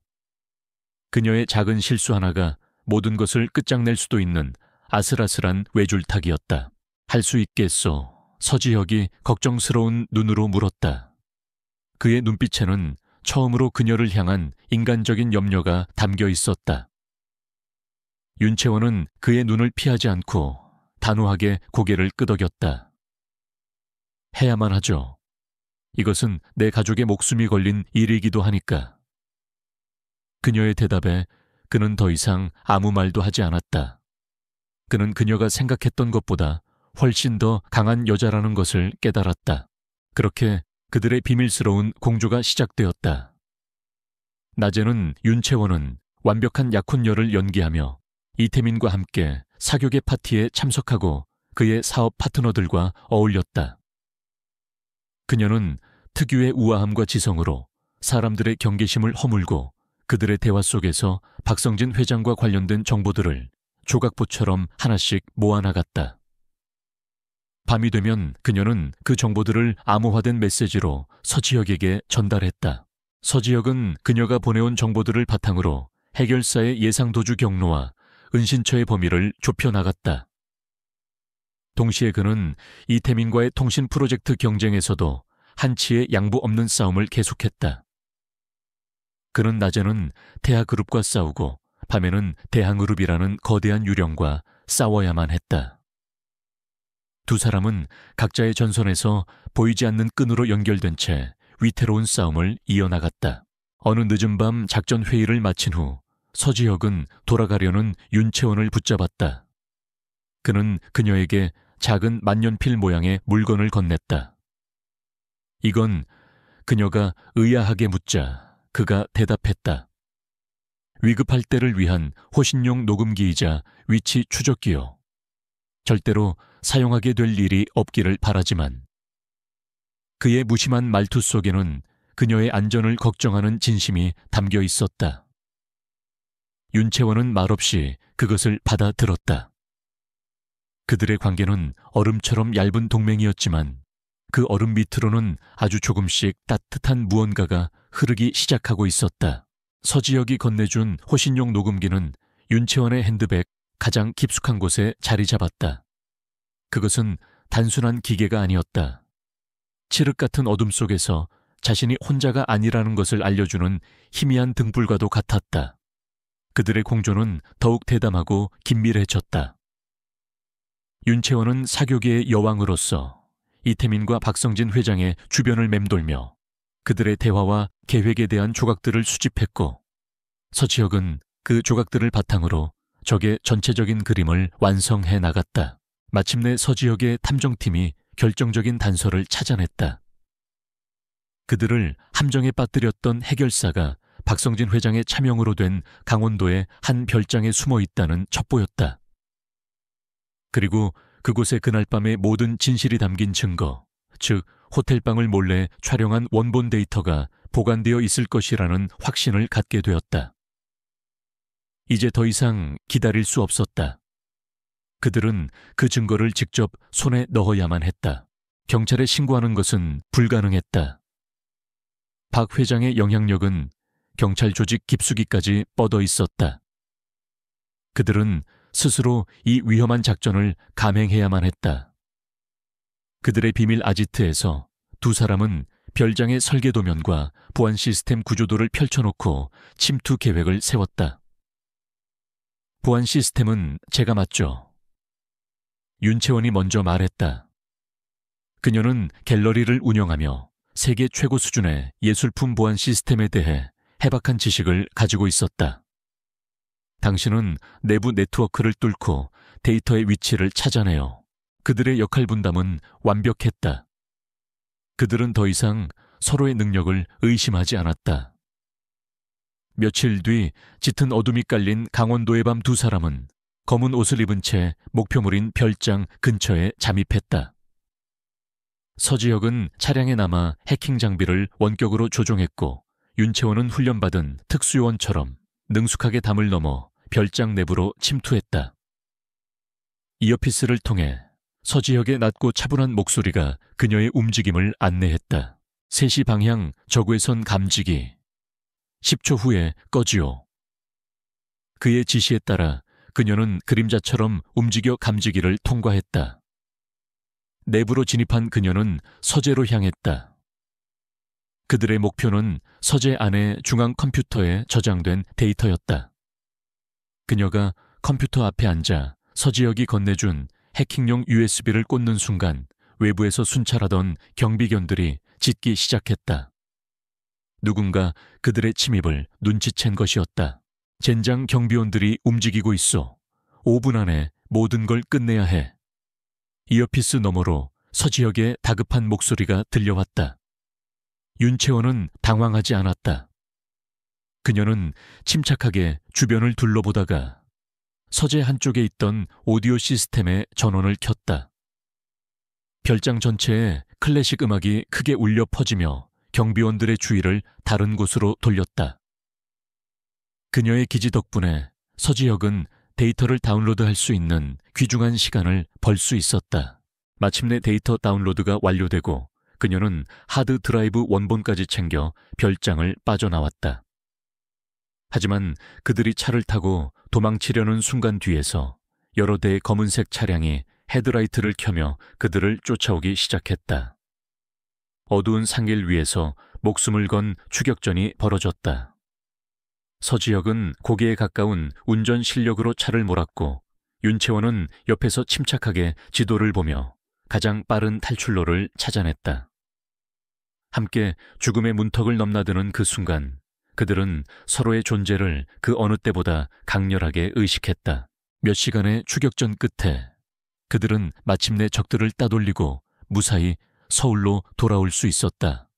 그녀의 작은 실수 하나가 모든 것을 끝장낼 수도 있는 아슬아슬한 외줄타기였다. 할 수 있겠소? 서지혁이 걱정스러운 눈으로 물었다. 그의 눈빛에는 처음으로 그녀를 향한 인간적인 염려가 담겨 있었다. 윤채원은 그의 눈을 피하지 않고 단호하게 고개를 끄덕였다. 해야만 하죠. 이것은 내 가족의 목숨이 걸린 일이기도 하니까. 그녀의 대답에 그는 더 이상 아무 말도 하지 않았다. 그는 그녀가 생각했던 것보다 훨씬 더 강한 여자라는 것을 깨달았다. 그렇게 그들의 비밀스러운 공조가 시작되었다. 낮에는 윤채원은 완벽한 약혼녀를 연기하며 이태민과 함께 사교계 파티에 참석하고 그의 사업 파트너들과 어울렸다. 그녀는 특유의 우아함과 지성으로 사람들의 경계심을 허물고 그들의 대화 속에서 박성진 회장과 관련된 정보들을 조각보처럼 하나씩 모아나갔다. 밤이 되면 그녀는 그 정보들을 암호화된 메시지로 서지혁에게 전달했다. 서지혁은 그녀가 보내온 정보들을 바탕으로 해결사의 예상도주 경로와 은신처의 범위를 좁혀나갔다. 동시에 그는 이태민과의 통신 프로젝트 경쟁에서도 한치의 양보 없는 싸움을 계속했다. 그는 낮에는 태아그룹과 싸우고 밤에는 대항그룹이라는 거대한 유령과 싸워야만 했다. 두 사람은 각자의 전선에서 보이지 않는 끈으로 연결된 채 위태로운 싸움을 이어나갔다. 어느 늦은 밤 작전 회의를 마친 후 서지혁은 돌아가려는 윤채원을 붙잡았다. 그는 그녀에게 작은 만년필 모양의 물건을 건넸다. 이건 그녀가 의아하게 묻자 그가 대답했다. 위급할 때를 위한 호신용 녹음기이자 위치 추적기요. 절대로 사용하게 될 일이 없기를 바라지만. 그의 무심한 말투 속에는 그녀의 안전을 걱정하는 진심이 담겨 있었다. 윤채원은 말없이 그것을 받아들었다. 그들의 관계는 얼음처럼 얇은 동맹이었지만 그 얼음 밑으로는 아주 조금씩 따뜻한 무언가가 흐르기 시작하고 있었다. 서지혁이 건네준 호신용 녹음기는 윤채원의 핸드백 가장 깊숙한 곳에 자리 잡았다. 그것은 단순한 기계가 아니었다. 칠흑 같은 어둠 속에서 자신이 혼자가 아니라는 것을 알려주는 희미한 등불과도 같았다. 그들의 공조는 더욱 대담하고 긴밀해졌다. 윤채원은 사교계의 여왕으로서 이태민과 박성진 회장의 주변을 맴돌며 그들의 대화와 계획에 대한 조각들을 수집했고 서지혁은 그 조각들을 바탕으로 적의 전체적인 그림을 완성해 나갔다. 마침내 서지혁의 탐정팀이 결정적인 단서를 찾아냈다. 그들을 함정에 빠뜨렸던 해결사가 박성진 회장의 차명으로 된 강원도의 한 별장에 숨어 있다는 첩보였다. 그리고 그곳에 그날 밤의 모든 진실이 담긴 증거, 즉 호텔방을 몰래 촬영한 원본 데이터가 보관되어 있을 것이라는 확신을 갖게 되었다. 이제 더 이상 기다릴 수 없었다. 그들은 그 증거를 직접 손에 넣어야만 했다. 경찰에 신고하는 것은 불가능했다. 박 회장의 영향력은 경찰 조직 깊숙이까지 뻗어 있었다. 그들은 스스로 이 위험한 작전을 감행해야만 했다. 그들의 비밀 아지트에서 두 사람은 별장의 설계 도면과 보안 시스템 구조도를 펼쳐놓고 침투 계획을 세웠다. 보안 시스템은 제가 맡죠. 윤채원이 먼저 말했다. 그녀는 갤러리를 운영하며 세계 최고 수준의 예술품 보안 시스템에 대해 해박한 지식을 가지고 있었다. 당신은 내부 네트워크를 뚫고 데이터의 위치를 찾아내어 그들의 역할 분담은 완벽했다. 그들은 더 이상 서로의 능력을 의심하지 않았다. 며칠 뒤 짙은 어둠이 깔린 강원도의 밤 두 사람은 검은 옷을 입은 채 목표물인 별장 근처에 잠입했다. 서지혁은 차량에 남아 해킹 장비를 원격으로 조종했고 윤채원은 훈련받은 특수요원처럼 능숙하게 담을 넘어 별장 내부로 침투했다. 이어피스를 통해 서지혁의 낮고 차분한 목소리가 그녀의 움직임을 안내했다. 3시 방향 저구에선 감지기. 10초 후에 꺼지오. 그의 지시에 따라 그녀는 그림자처럼 움직여 감지기를 통과했다. 내부로 진입한 그녀는 서재로 향했다. 그들의 목표는 서재 안의 중앙 컴퓨터에 저장된 데이터였다. 그녀가 컴퓨터 앞에 앉아 서지혁이 건네준 해킹용 USB를 꽂는 순간 외부에서 순찰하던 경비견들이 짖기 시작했다. 누군가 그들의 침입을 눈치챈 것이었다. 젠장 경비원들이 움직이고 있어. 5분 안에 모든 걸 끝내야 해. 이어피스 너머로 서지혁의 다급한 목소리가 들려왔다. 윤채원은 당황하지 않았다. 그녀는 침착하게 주변을 둘러보다가 서재 한쪽에 있던 오디오 시스템의 전원을 켰다. 별장 전체에 클래식 음악이 크게 울려 퍼지며 경비원들의 주의를 다른 곳으로 돌렸다. 그녀의 기지 덕분에 서지혁은 데이터를 다운로드할 수 있는 귀중한 시간을 벌 수 있었다. 마침내 데이터 다운로드가 완료되고 그녀는 하드 드라이브 원본까지 챙겨 별장을 빠져나왔다. 하지만 그들이 차를 타고 도망치려는 순간 뒤에서 여러 대의 검은색 차량이 헤드라이트를 켜며 그들을 쫓아오기 시작했다. 어두운 산길 위에서 목숨을 건 추격전이 벌어졌다. 서지혁은 고개에 가까운 운전 실력으로 차를 몰았고 윤채원은 옆에서 침착하게 지도를 보며 가장 빠른 탈출로를 찾아냈다. 함께 죽음의 문턱을 넘나드는 그 순간 그들은 서로의 존재를 그 어느 때보다 강렬하게 의식했다. 몇 시간의 추격전 끝에 그들은 마침내 적들을 따돌리고 무사히 서울로 돌아올 수 있었다.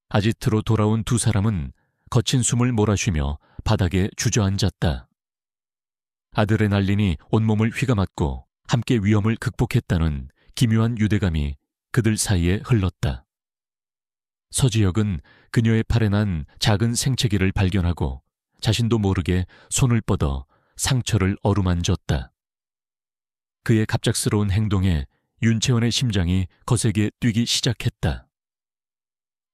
아지트로 돌아온 두 사람은 거친 숨을 몰아쉬며 바닥에 주저앉았다. 아드레날린이 온몸을 휘감았고 함께 위험을 극복했다는 기묘한 유대감이 그들 사이에 흘렀다. 서지혁은 그녀의 팔에 난 작은 생채기를 발견하고 자신도 모르게 손을 뻗어 상처를 어루만졌다. 그의 갑작스러운 행동에 윤채원의 심장이 거세게 뛰기 시작했다.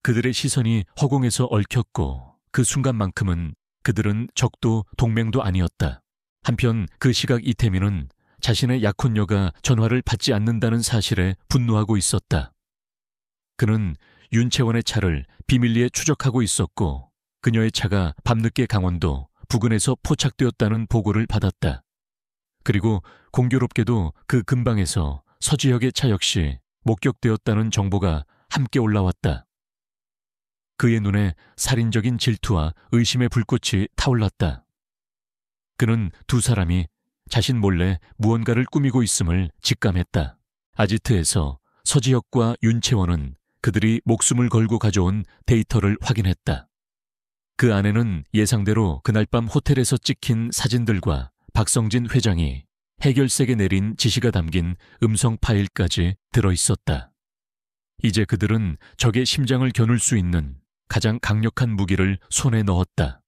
그들의 시선이 허공에서 얽혔고 그 순간만큼은 그들은 적도 동맹도 아니었다. 한편 그 시각 이태민은 자신의 약혼녀가 전화를 받지 않는다는 사실에 분노하고 있었다. 그는 윤채원의 차를 비밀리에 추적하고 있었고 그녀의 차가 밤늦게 강원도 부근에서 포착되었다는 보고를 받았다. 그리고 공교롭게도 그 근방에서 서지혁의 차 역시 목격되었다는 정보가 함께 올라왔다. 그의 눈에 살인적인 질투와 의심의 불꽃이 타올랐다. 그는 두 사람이 자신 몰래 무언가를 꾸미고 있음을 직감했다. 아지트에서 서지혁과 윤채원은 그들이 목숨을 걸고 가져온 데이터를 확인했다. 그 안에는 예상대로 그날 밤 호텔에서 찍힌 사진들과 박성진 회장이 해결색에 내린 지시가 담긴 음성 파일까지 들어있었다. 이제 그들은 적의 심장을 겨눌 수 있는 가장 강력한 무기를 손에 넣었다.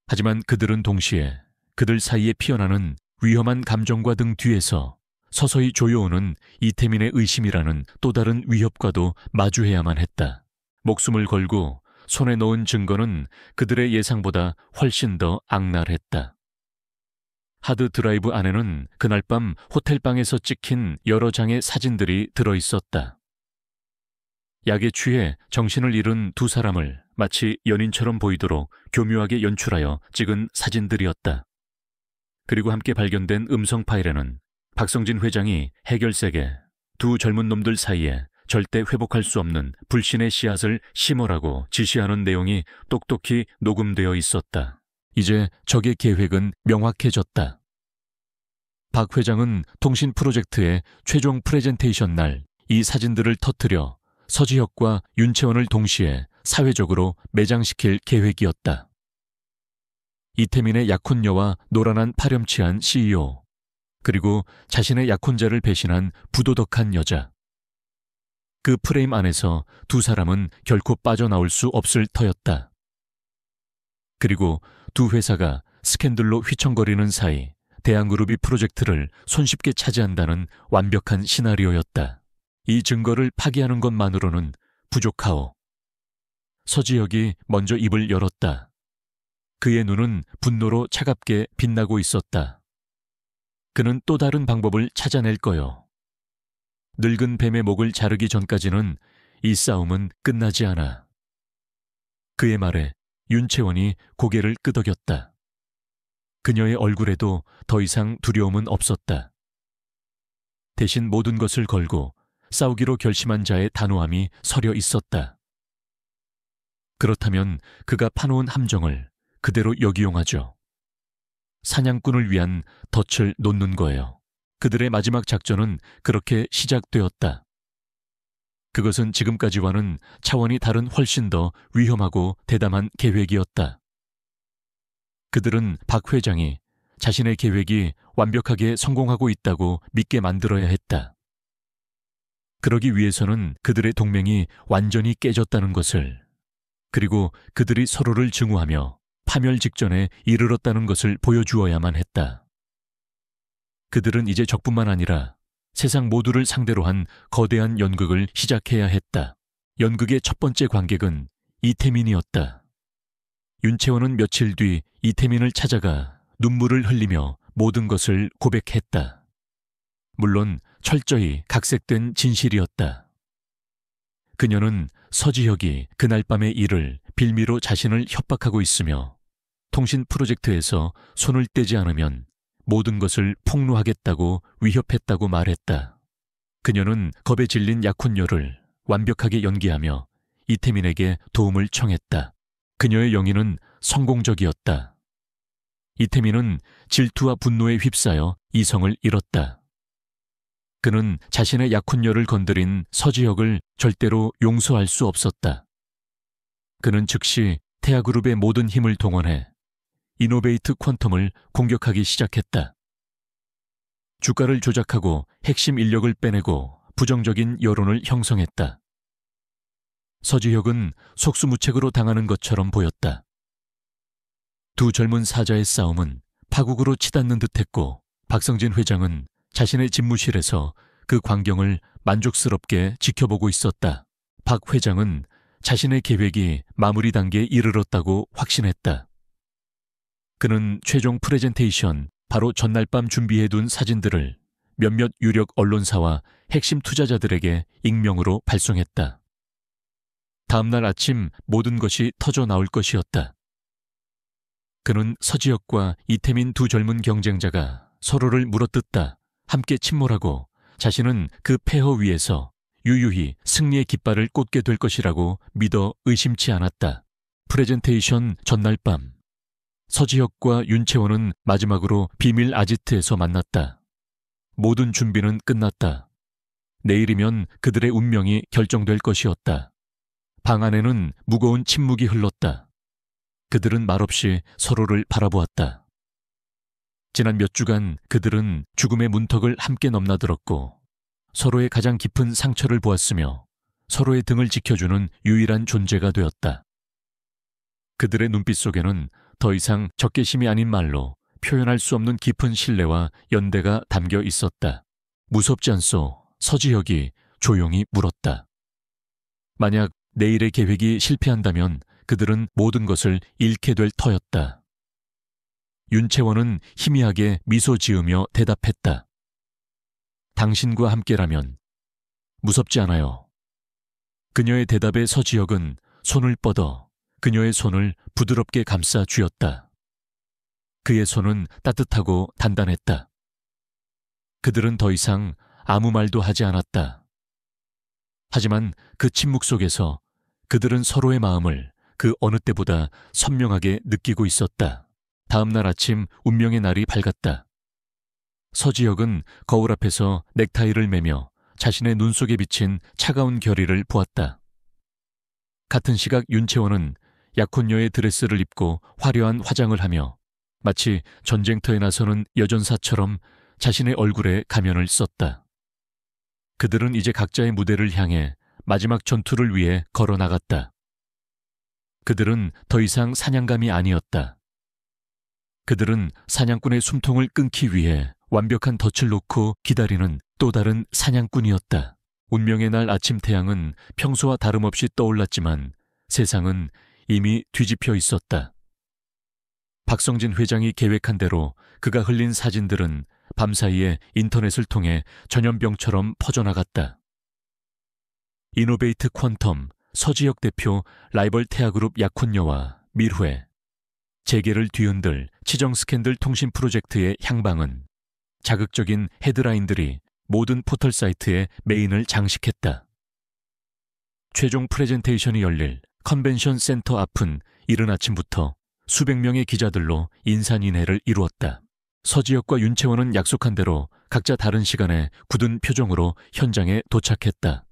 하지만 그들은 동시에 그들 사이에 피어나는 위험한 감정과 등 뒤에서 서서히 조여오는 이태민의 의심이라는 또 다른 위협과도 마주해야만 했다. 목숨을 걸고 손에 넣은 증거는 그들의 예상보다 훨씬 더 악랄했다. 하드 드라이브 안에는 그날 밤 호텔방에서 찍힌 여러 장의 사진들이 들어있었다. 약에 취해 정신을 잃은 두 사람을 마치 연인처럼 보이도록 교묘하게 연출하여 찍은 사진들이었다. 그리고 함께 발견된 음성 파일에는 박성진 회장이 해결색에 두 젊은 놈들 사이에 절대 회복할 수 없는 불신의 씨앗을 심으라고 지시하는 내용이 똑똑히 녹음되어 있었다. 이제 적의 계획은 명확해졌다. 박 회장은 통신 프로젝트의 최종 프레젠테이션 날 이 사진들을 터뜨려 서지혁과 윤채원을 동시에 사회적으로 매장시킬 계획이었다. 이태민의 약혼녀와 노란한 파렴치한 CEO, 그리고 자신의 약혼자를 배신한 부도덕한 여자. 그 프레임 안에서 두 사람은 결코 빠져나올 수 없을 터였다. 그리고 두 회사가 스캔들로 휘청거리는 사이 대한그룹이 프로젝트를 손쉽게 차지한다는 완벽한 시나리오였다. 이 증거를 파기하는 것만으로는 부족하오. 서지혁이 먼저 입을 열었다. 그의 눈은 분노로 차갑게 빛나고 있었다. 그는 또 다른 방법을 찾아낼 거요. 늙은 뱀의 목을 자르기 전까지는 이 싸움은 끝나지 않아. 그의 말에 윤채원이 고개를 끄덕였다. 그녀의 얼굴에도 더 이상 두려움은 없었다. 대신 모든 것을 걸고 싸우기로 결심한 자의 단호함이 서려 있었다. 그렇다면 그가 파놓은 함정을 그대로 역이용하죠. 사냥꾼을 위한 덫을 놓는 거예요. 그들의 마지막 작전은 그렇게 시작되었다. 그것은 지금까지와는 차원이 다른 훨씬 더 위험하고 대담한 계획이었다. 그들은 박 회장이 자신의 계획이 완벽하게 성공하고 있다고 믿게 만들어야 했다. 그러기 위해서는 그들의 동맹이 완전히 깨졌다는 것을, 그리고 그들이 서로를 증오하며 파멸 직전에 이르렀다는 것을 보여주어야만 했다. 그들은 이제 적뿐만 아니라 세상 모두를 상대로 한 거대한 연극을 시작해야 했다. 연극의 첫 번째 관객은 이태민이었다. 윤채원은 며칠 뒤 이태민을 찾아가 눈물을 흘리며 모든 것을 고백했다. 물론 철저히 각색된 진실이었다. 그녀는 서지혁이 그날 밤의 일을 빌미로 자신을 협박하고 있으며 통신 프로젝트에서 손을 떼지 않으면 모든 것을 폭로하겠다고 위협했다고 말했다. 그녀는 겁에 질린 약혼녀를 완벽하게 연기하며 이태민에게 도움을 청했다. 그녀의 영위는 성공적이었다. 이태민은 질투와 분노에 휩싸여 이성을 잃었다. 그는 자신의 약혼녀를 건드린 서지혁을 절대로 용서할 수 없었다. 그는 즉시 태아그룹의 모든 힘을 동원해 이노베이트 퀀텀을 공격하기 시작했다. 주가를 조작하고 핵심 인력을 빼내고 부정적인 여론을 형성했다. 서지혁은 속수무책으로 당하는 것처럼 보였다. 두 젊은 사자의 싸움은 파국으로 치닫는 듯했고 박성진 회장은 자신의 집무실에서 그 광경을 만족스럽게 지켜보고 있었다. 박 회장은 자신의 계획이 마무리 단계에 이르렀다고 확신했다. 그는 최종 프레젠테이션 바로 전날 밤 준비해둔 사진들을 몇몇 유력 언론사와 핵심 투자자들에게 익명으로 발송했다. 다음날 아침 모든 것이 터져 나올 것이었다. 그는 서지혁과 이태민 두 젊은 경쟁자가 서로를 물어뜯다 함께 침몰하고 자신은 그 폐허 위에서 유유히 승리의 깃발을 꽂게 될 것이라고 믿어 의심치 않았다. 프레젠테이션 전날 밤 서지혁과 윤채원은 마지막으로 비밀 아지트에서 만났다. 모든 준비는 끝났다. 내일이면 그들의 운명이 결정될 것이었다. 방 안에는 무거운 침묵이 흘렀다. 그들은 말없이 서로를 바라보았다. 지난 몇 주간 그들은 죽음의 문턱을 함께 넘나들었고 서로의 가장 깊은 상처를 보았으며 서로의 등을 지켜주는 유일한 존재가 되었다. 그들의 눈빛 속에는 더 이상 적개심이 아닌 말로 표현할 수 없는 깊은 신뢰와 연대가 담겨 있었다. 무섭지 않소? 서지혁이 조용히 물었다. 만약 내일의 계획이 실패한다면 그들은 모든 것을 잃게 될 터였다. 윤채원은 희미하게 미소 지으며 대답했다. 당신과 함께라면 무섭지 않아요. 그녀의 대답에 서지혁은 손을 뻗어 그녀의 손을 부드럽게 감싸 쥐었다. 그의 손은 따뜻하고 단단했다. 그들은 더 이상 아무 말도 하지 않았다. 하지만 그 침묵 속에서 그들은 서로의 마음을 그 어느 때보다 선명하게 느끼고 있었다. 다음 날 아침 운명의 날이 밝았다. 서지혁은 거울 앞에서 넥타이를 매며 자신의 눈 속에 비친 차가운 결의를 보았다. 같은 시각 윤채원은 약혼녀의 드레스를 입고 화려한 화장을 하며 마치 전쟁터에 나서는 여전사처럼 자신의 얼굴에 가면을 썼다. 그들은 이제 각자의 무대를 향해 마지막 전투를 위해 걸어 나갔다. 그들은 더 이상 사냥감이 아니었다. 그들은 사냥꾼의 숨통을 끊기 위해 완벽한 덫을 놓고 기다리는 또 다른 사냥꾼이었다. 운명의 날 아침 태양은 평소와 다름없이 떠올랐지만 세상은 이미 뒤집혀 있었다. 박성진 회장이 계획한 대로 그가 흘린 사진들은 밤사이에 인터넷을 통해 전염병처럼 퍼져나갔다. 이노베이트 퀀텀, 서지혁 대표 라이벌 태아그룹 약혼녀와 밀회, 재계를 뒤흔들 치정 스캔들 통신 프로젝트의 향방은 자극적인 헤드라인들이 모든 포털 사이트에 메인을 장식했다. 최종 프레젠테이션이 열릴 컨벤션 센터 앞은 이른 아침부터 수백 명의 기자들로 인산인해를 이루었다. 서지혁과 윤채원은 약속한 대로 각자 다른 시간에 굳은 표정으로 현장에 도착했다.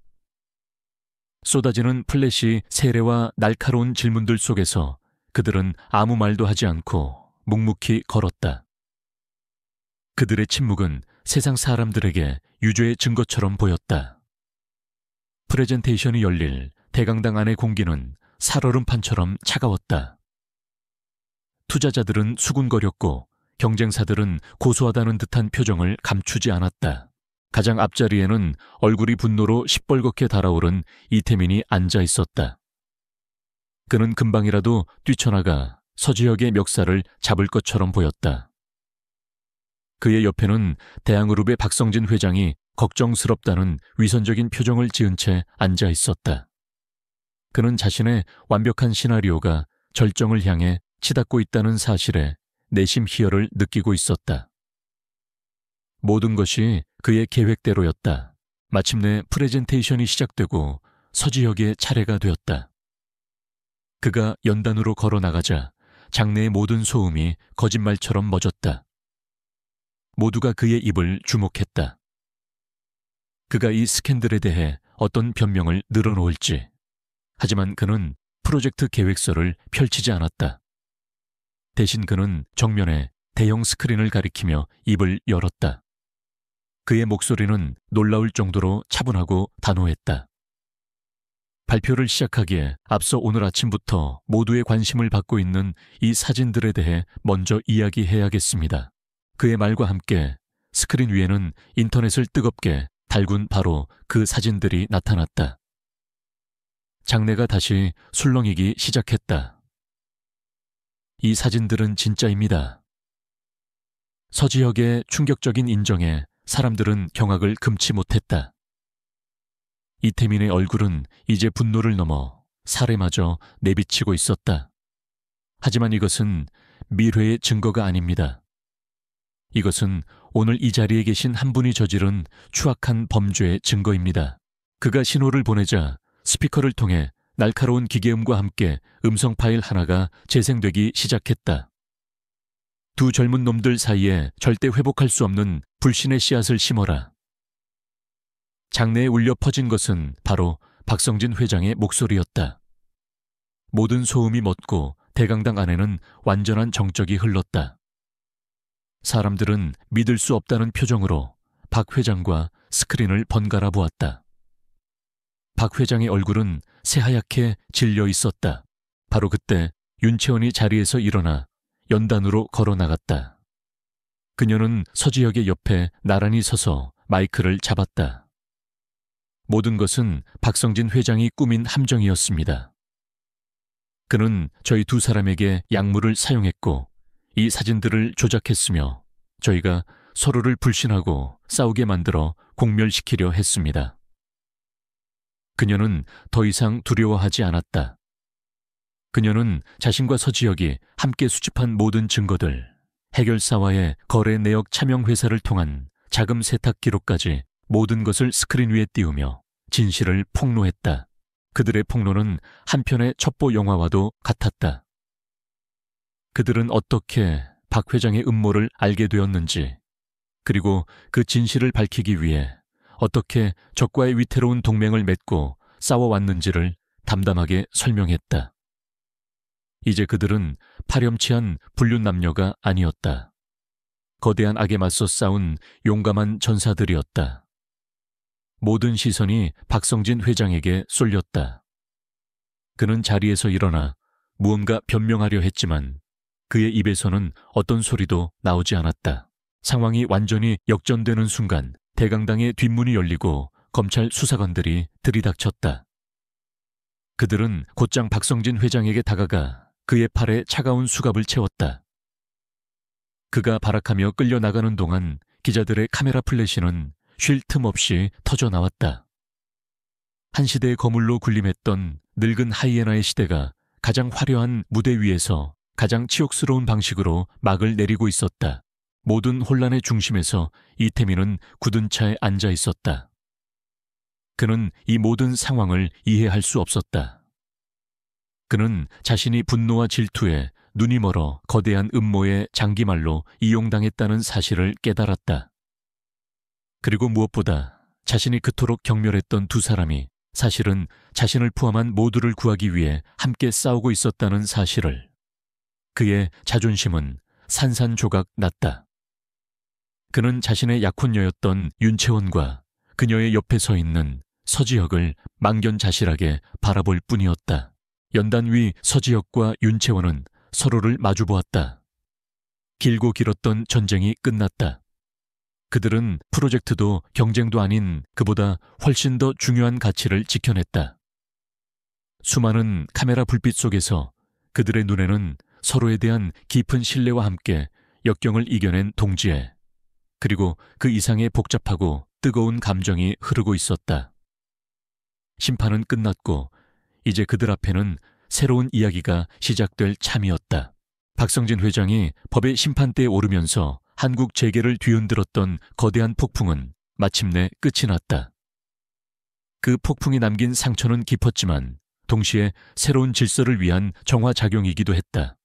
쏟아지는 플래시 세례와 날카로운 질문들 속에서 그들은 아무 말도 하지 않고 묵묵히 걸었다. 그들의 침묵은 세상 사람들에게 유죄의 증거처럼 보였다. 프레젠테이션이 열릴 대강당 안의 공기는 살얼음판처럼 차가웠다. 투자자들은 수군거렸고 경쟁사들은 고소하다는 듯한 표정을 감추지 않았다. 가장 앞자리에는 얼굴이 분노로 시뻘겋게 달아오른 이태민이 앉아 있었다. 그는 금방이라도 뛰쳐나가 서지혁의 멱살을 잡을 것처럼 보였다. 그의 옆에는 대항그룹의 박성진 회장이 걱정스럽다는 위선적인 표정을 지은 채 앉아 있었다. 그는 자신의 완벽한 시나리오가 절정을 향해 치닫고 있다는 사실에 내심 희열을 느끼고 있었다. 모든 것이 그의 계획대로였다. 마침내 프레젠테이션이 시작되고 서지혁의 차례가 되었다. 그가 연단으로 걸어 나가자 장내의 모든 소음이 거짓말처럼 멎었다. 모두가 그의 입을 주목했다. 그가 이 스캔들에 대해 어떤 변명을 늘어놓을지. 하지만 그는 프로젝트 계획서를 펼치지 않았다. 대신 그는 정면에 대형 스크린을 가리키며 입을 열었다. 그의 목소리는 놀라울 정도로 차분하고 단호했다. 발표를 시작하기에 앞서 오늘 아침부터 모두의 관심을 받고 있는 이 사진들에 대해 먼저 이야기해야겠습니다. 그의 말과 함께 스크린 위에는 인터넷을 뜨겁게 달군 바로 그 사진들이 나타났다. 장내가 다시 술렁이기 시작했다. 이 사진들은 진짜입니다. 서지혁의 충격적인 인정에 사람들은 경악을 금치 못했다. 이태민의 얼굴은 이제 분노를 넘어 살에마저 내비치고 있었다. 하지만 이것은 밀회의 증거가 아닙니다. 이것은 오늘 이 자리에 계신 한 분이 저지른 추악한 범죄의 증거입니다. 그가 신호를 보내자 스피커를 통해 날카로운 기계음과 함께 음성 파일 하나가 재생되기 시작했다. 두 젊은 놈들 사이에 절대 회복할 수 없는 불신의 씨앗을 심어라. 장내에 울려 퍼진 것은 바로 박성진 회장의 목소리였다. 모든 소음이 멎고 대강당 안에는 완전한 정적이 흘렀다. 사람들은 믿을 수 없다는 표정으로 박 회장과 스크린을 번갈아 보았다. 박 회장의 얼굴은 새하얗게 질려 있었다. 바로 그때 윤채원이 자리에서 일어나 연단으로 걸어 나갔다. 그녀는 서지혁의 옆에 나란히 서서 마이크를 잡았다. 모든 것은 박성진 회장이 꾸민 함정이었습니다. 그는 저희 두 사람에게 약물을 사용했고 이 사진들을 조작했으며 저희가 서로를 불신하고 싸우게 만들어 공멸시키려 했습니다. 그녀는 더 이상 두려워하지 않았다. 그녀는 자신과 서지혁이 함께 수집한 모든 증거들, 해결사와의 거래 내역 차명 회사를 통한 자금 세탁 기록까지 모든 것을 스크린 위에 띄우며 진실을 폭로했다. 그들의 폭로는 한 편의 첩보 영화와도 같았다. 그들은 어떻게 박 회장의 음모를 알게 되었는지, 그리고 그 진실을 밝히기 위해 어떻게 적과의 위태로운 동맹을 맺고 싸워왔는지를 담담하게 설명했다. 이제 그들은 파렴치한 불륜 남녀가 아니었다. 거대한 악에 맞서 싸운 용감한 전사들이었다. 모든 시선이 박성진 회장에게 쏠렸다. 그는 자리에서 일어나 무언가 변명하려 했지만 그의 입에서는 어떤 소리도 나오지 않았다. 상황이 완전히 역전되는 순간 대강당의 뒷문이 열리고 검찰 수사관들이 들이닥쳤다. 그들은 곧장 박성진 회장에게 다가가 그의 팔에 차가운 수갑을 채웠다. 그가 발악하며 끌려나가는 동안 기자들의 카메라 플래시는 쉴 틈 없이 터져나왔다. 한 시대의 거물로 군림했던 늙은 하이에나의 시대가 가장 화려한 무대 위에서 가장 치욕스러운 방식으로 막을 내리고 있었다. 모든 혼란의 중심에서 이태민은 굳은 차에 앉아 있었다. 그는 이 모든 상황을 이해할 수 없었다. 그는 자신이 분노와 질투에 눈이 멀어 거대한 음모의 장기말로 이용당했다는 사실을 깨달았다. 그리고 무엇보다 자신이 그토록 경멸했던 두 사람이 사실은 자신을 포함한 모두를 구하기 위해 함께 싸우고 있었다는 사실을. 그의 자존심은 산산조각 났다. 그는 자신의 약혼녀였던 윤채원과 그녀의 옆에 서 있는 서지혁을 망견자실하게 바라볼 뿐이었다. 연단 위 서지혁과 윤채원은 서로를 마주보았다. 길고 길었던 전쟁이 끝났다. 그들은 프로젝트도 경쟁도 아닌 그보다 훨씬 더 중요한 가치를 지켜냈다. 수많은 카메라 불빛 속에서 그들의 눈에는 서로에 대한 깊은 신뢰와 함께 역경을 이겨낸 동지애, 그리고 그 이상의 복잡하고 뜨거운 감정이 흐르고 있었다. 심판은 끝났고 이제 그들 앞에는 새로운 이야기가 시작될 참이었다. 박성진 회장이 법의 심판대에 오르면서 한국 재계를 뒤흔들었던 거대한 폭풍은 마침내 끝이 났다. 그 폭풍이 남긴 상처는 깊었지만 동시에 새로운 질서를 위한 정화작용이기도 했다.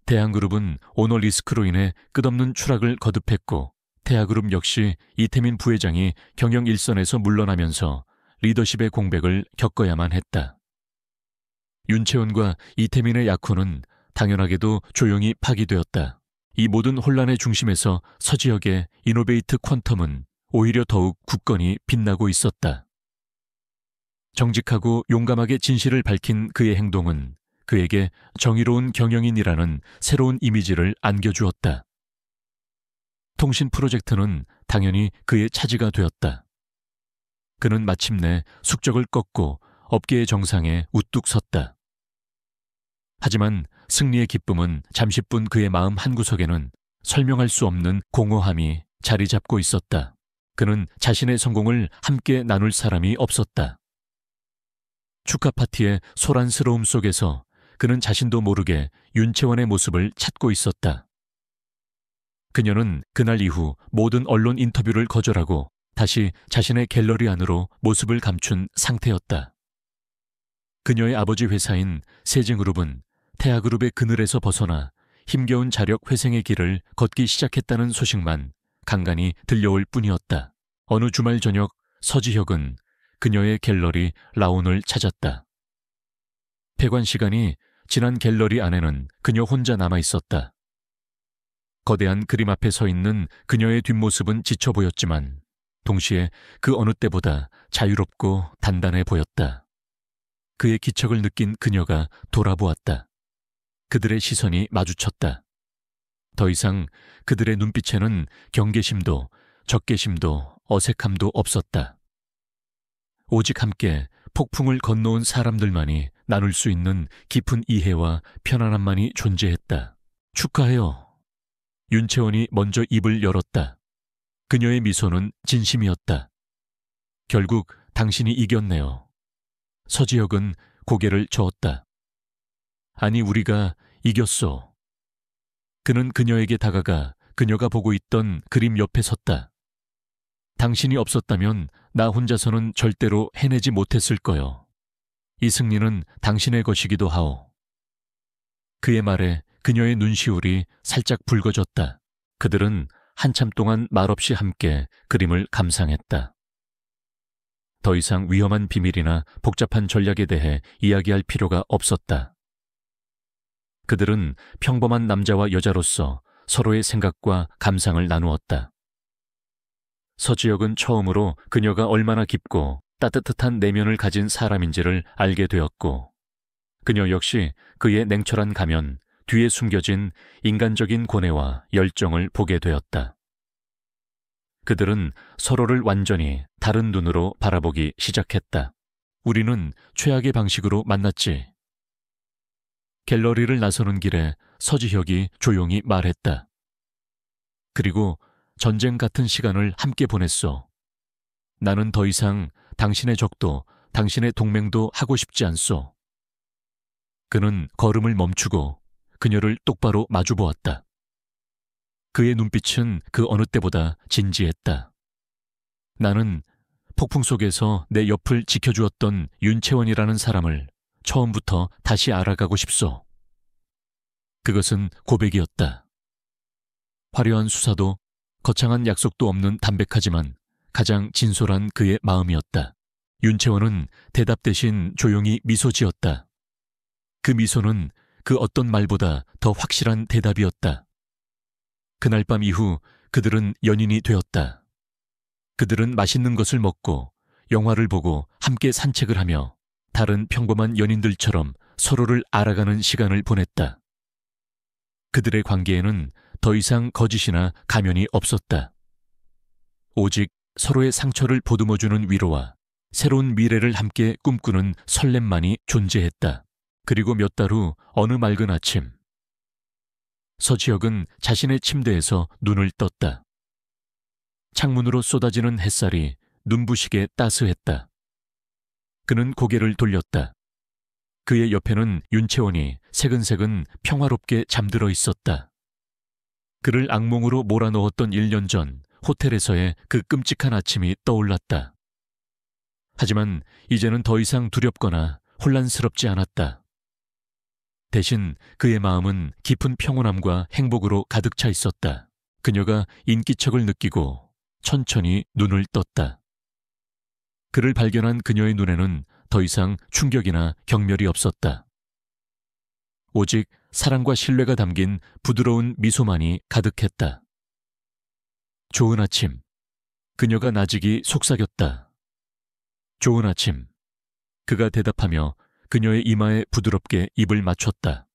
대한그룹은 오너 리스크로 인해 끝없는 추락을 거듭했고 태아그룹 역시 이태민 부회장이 경영 일선에서 물러나면서 리더십의 공백을 겪어야만 했다. 윤채원과 이태민의 약혼은 당연하게도 조용히 파기되었다. 이 모든 혼란의 중심에서 서지혁의 이노베이트 퀀텀은 오히려 더욱 굳건히 빛나고 있었다. 정직하고 용감하게 진실을 밝힌 그의 행동은 그에게 정의로운 경영인이라는 새로운 이미지를 안겨주었다. 통신 프로젝트는 당연히 그의 차지가 되었다. 그는 마침내 숙적을 꺾고 업계의 정상에 우뚝 섰다. 하지만 승리의 기쁨은 잠시뿐 그의 마음 한구석에는 설명할 수 없는 공허함이 자리 잡고 있었다. 그는 자신의 성공을 함께 나눌 사람이 없었다. 축하 파티의 소란스러움 속에서 그는 자신도 모르게 윤채원의 모습을 찾고 있었다. 그녀는 그날 이후 모든 언론 인터뷰를 거절하고 다시 자신의 갤러리 안으로 모습을 감춘 상태였다. 그녀의 아버지 회사인 세징그룹은 태아그룹의 그늘에서 벗어나 힘겨운 자력 회생의 길을 걷기 시작했다는 소식만 간간히 들려올 뿐이었다. 어느 주말 저녁 서지혁은 그녀의 갤러리 라온을 찾았다. 폐관 시간이 지난 갤러리 안에는 그녀 혼자 남아 있었다. 거대한 그림 앞에 서 있는 그녀의 뒷모습은 지쳐 보였지만 동시에 그 어느 때보다 자유롭고 단단해 보였다. 그의 기척을 느낀 그녀가 돌아보았다. 그들의 시선이 마주쳤다. 더 이상 그들의 눈빛에는 경계심도 적개심도 어색함도 없었다. 오직 함께 폭풍을 건너온 사람들만이 나눌 수 있는 깊은 이해와 편안함만이 존재했다. 축하해요. 윤채원이 먼저 입을 열었다. 그녀의 미소는 진심이었다. 결국 당신이 이겼네요. 서지혁은 고개를 저었다. 아니, 우리가 이겼소. 그는 그녀에게 다가가 그녀가 보고 있던 그림 옆에 섰다. 당신이 없었다면 나 혼자서는 절대로 해내지 못했을 거요. 이 승리는 당신의 것이기도 하오. 그의 말에 그녀의 눈시울이 살짝 붉어졌다. 그들은 한참 동안 말없이 함께 그림을 감상했다. 더 이상 위험한 비밀이나 복잡한 전략에 대해 이야기할 필요가 없었다. 그들은 평범한 남자와 여자로서 서로의 생각과 감상을 나누었다. 서지혁은 처음으로 그녀가 얼마나 깊고 따뜻한 내면을 가진 사람인지를 알게 되었고, 그녀 역시 그의 냉철한 가면 뒤에 숨겨진 인간적인 고뇌와 열정을 보게 되었다. 그들은 서로를 완전히 다른 눈으로 바라보기 시작했다. 우리는 최악의 방식으로 만났지. 갤러리를 나서는 길에 서지혁이 조용히 말했다. 그리고 전쟁 같은 시간을 함께 보냈어. 나는 더 이상 당신의 적도 당신의 동맹도 하고 싶지 않소. 그는 걸음을 멈추고 그녀를 똑바로 마주보았다. 그의 눈빛은 그 어느 때보다 진지했다. 나는 폭풍 속에서 내 옆을 지켜주었던 윤채원이라는 사람을 처음부터 다시 알아가고 싶소. 그것은 고백이었다. 화려한 수사도 거창한 약속도 없는 담백하지만 가장 진솔한 그의 마음이었다. 윤채원은 대답 대신 조용히 미소 지었다. 그 미소는 그 어떤 말보다 더 확실한 대답이었다. 그날 밤 이후 그들은 연인이 되었다. 그들은 맛있는 것을 먹고 영화를 보고 함께 산책을 하며 다른 평범한 연인들처럼 서로를 알아가는 시간을 보냈다. 그들의 관계에는 더 이상 거짓이나 가면이 없었다. 오직 서로의 상처를 보듬어주는 위로와 새로운 미래를 함께 꿈꾸는 설렘만이 존재했다. 그리고 몇 달 후 어느 맑은 아침, 서지혁은 자신의 침대에서 눈을 떴다. 창문으로 쏟아지는 햇살이 눈부시게 따스했다. 그는 고개를 돌렸다. 그의 옆에는 윤채원이 새근새근 평화롭게 잠들어 있었다. 그를 악몽으로 몰아넣었던 1년 전 호텔에서의 그 끔찍한 아침이 떠올랐다. 하지만 이제는 더 이상 두렵거나 혼란스럽지 않았다. 대신 그의 마음은 깊은 평온함과 행복으로 가득 차 있었다. 그녀가 인기척을 느끼고 천천히 눈을 떴다. 그를 발견한 그녀의 눈에는 더 이상 충격이나 경멸이 없었다. 오직 사랑과 신뢰가 담긴 부드러운 미소만이 가득했다. 좋은 아침. 그녀가 나직이 속삭였다. 좋은 아침. 그가 대답하며 그녀의 이마에 부드럽게 입을 맞췄다.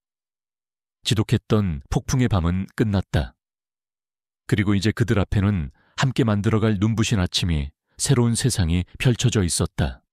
지독했던 폭풍의 밤은 끝났다. 그리고 이제 그들 앞에는 함께 만들어갈 눈부신 아침이, 새로운 세상이 펼쳐져 있었다.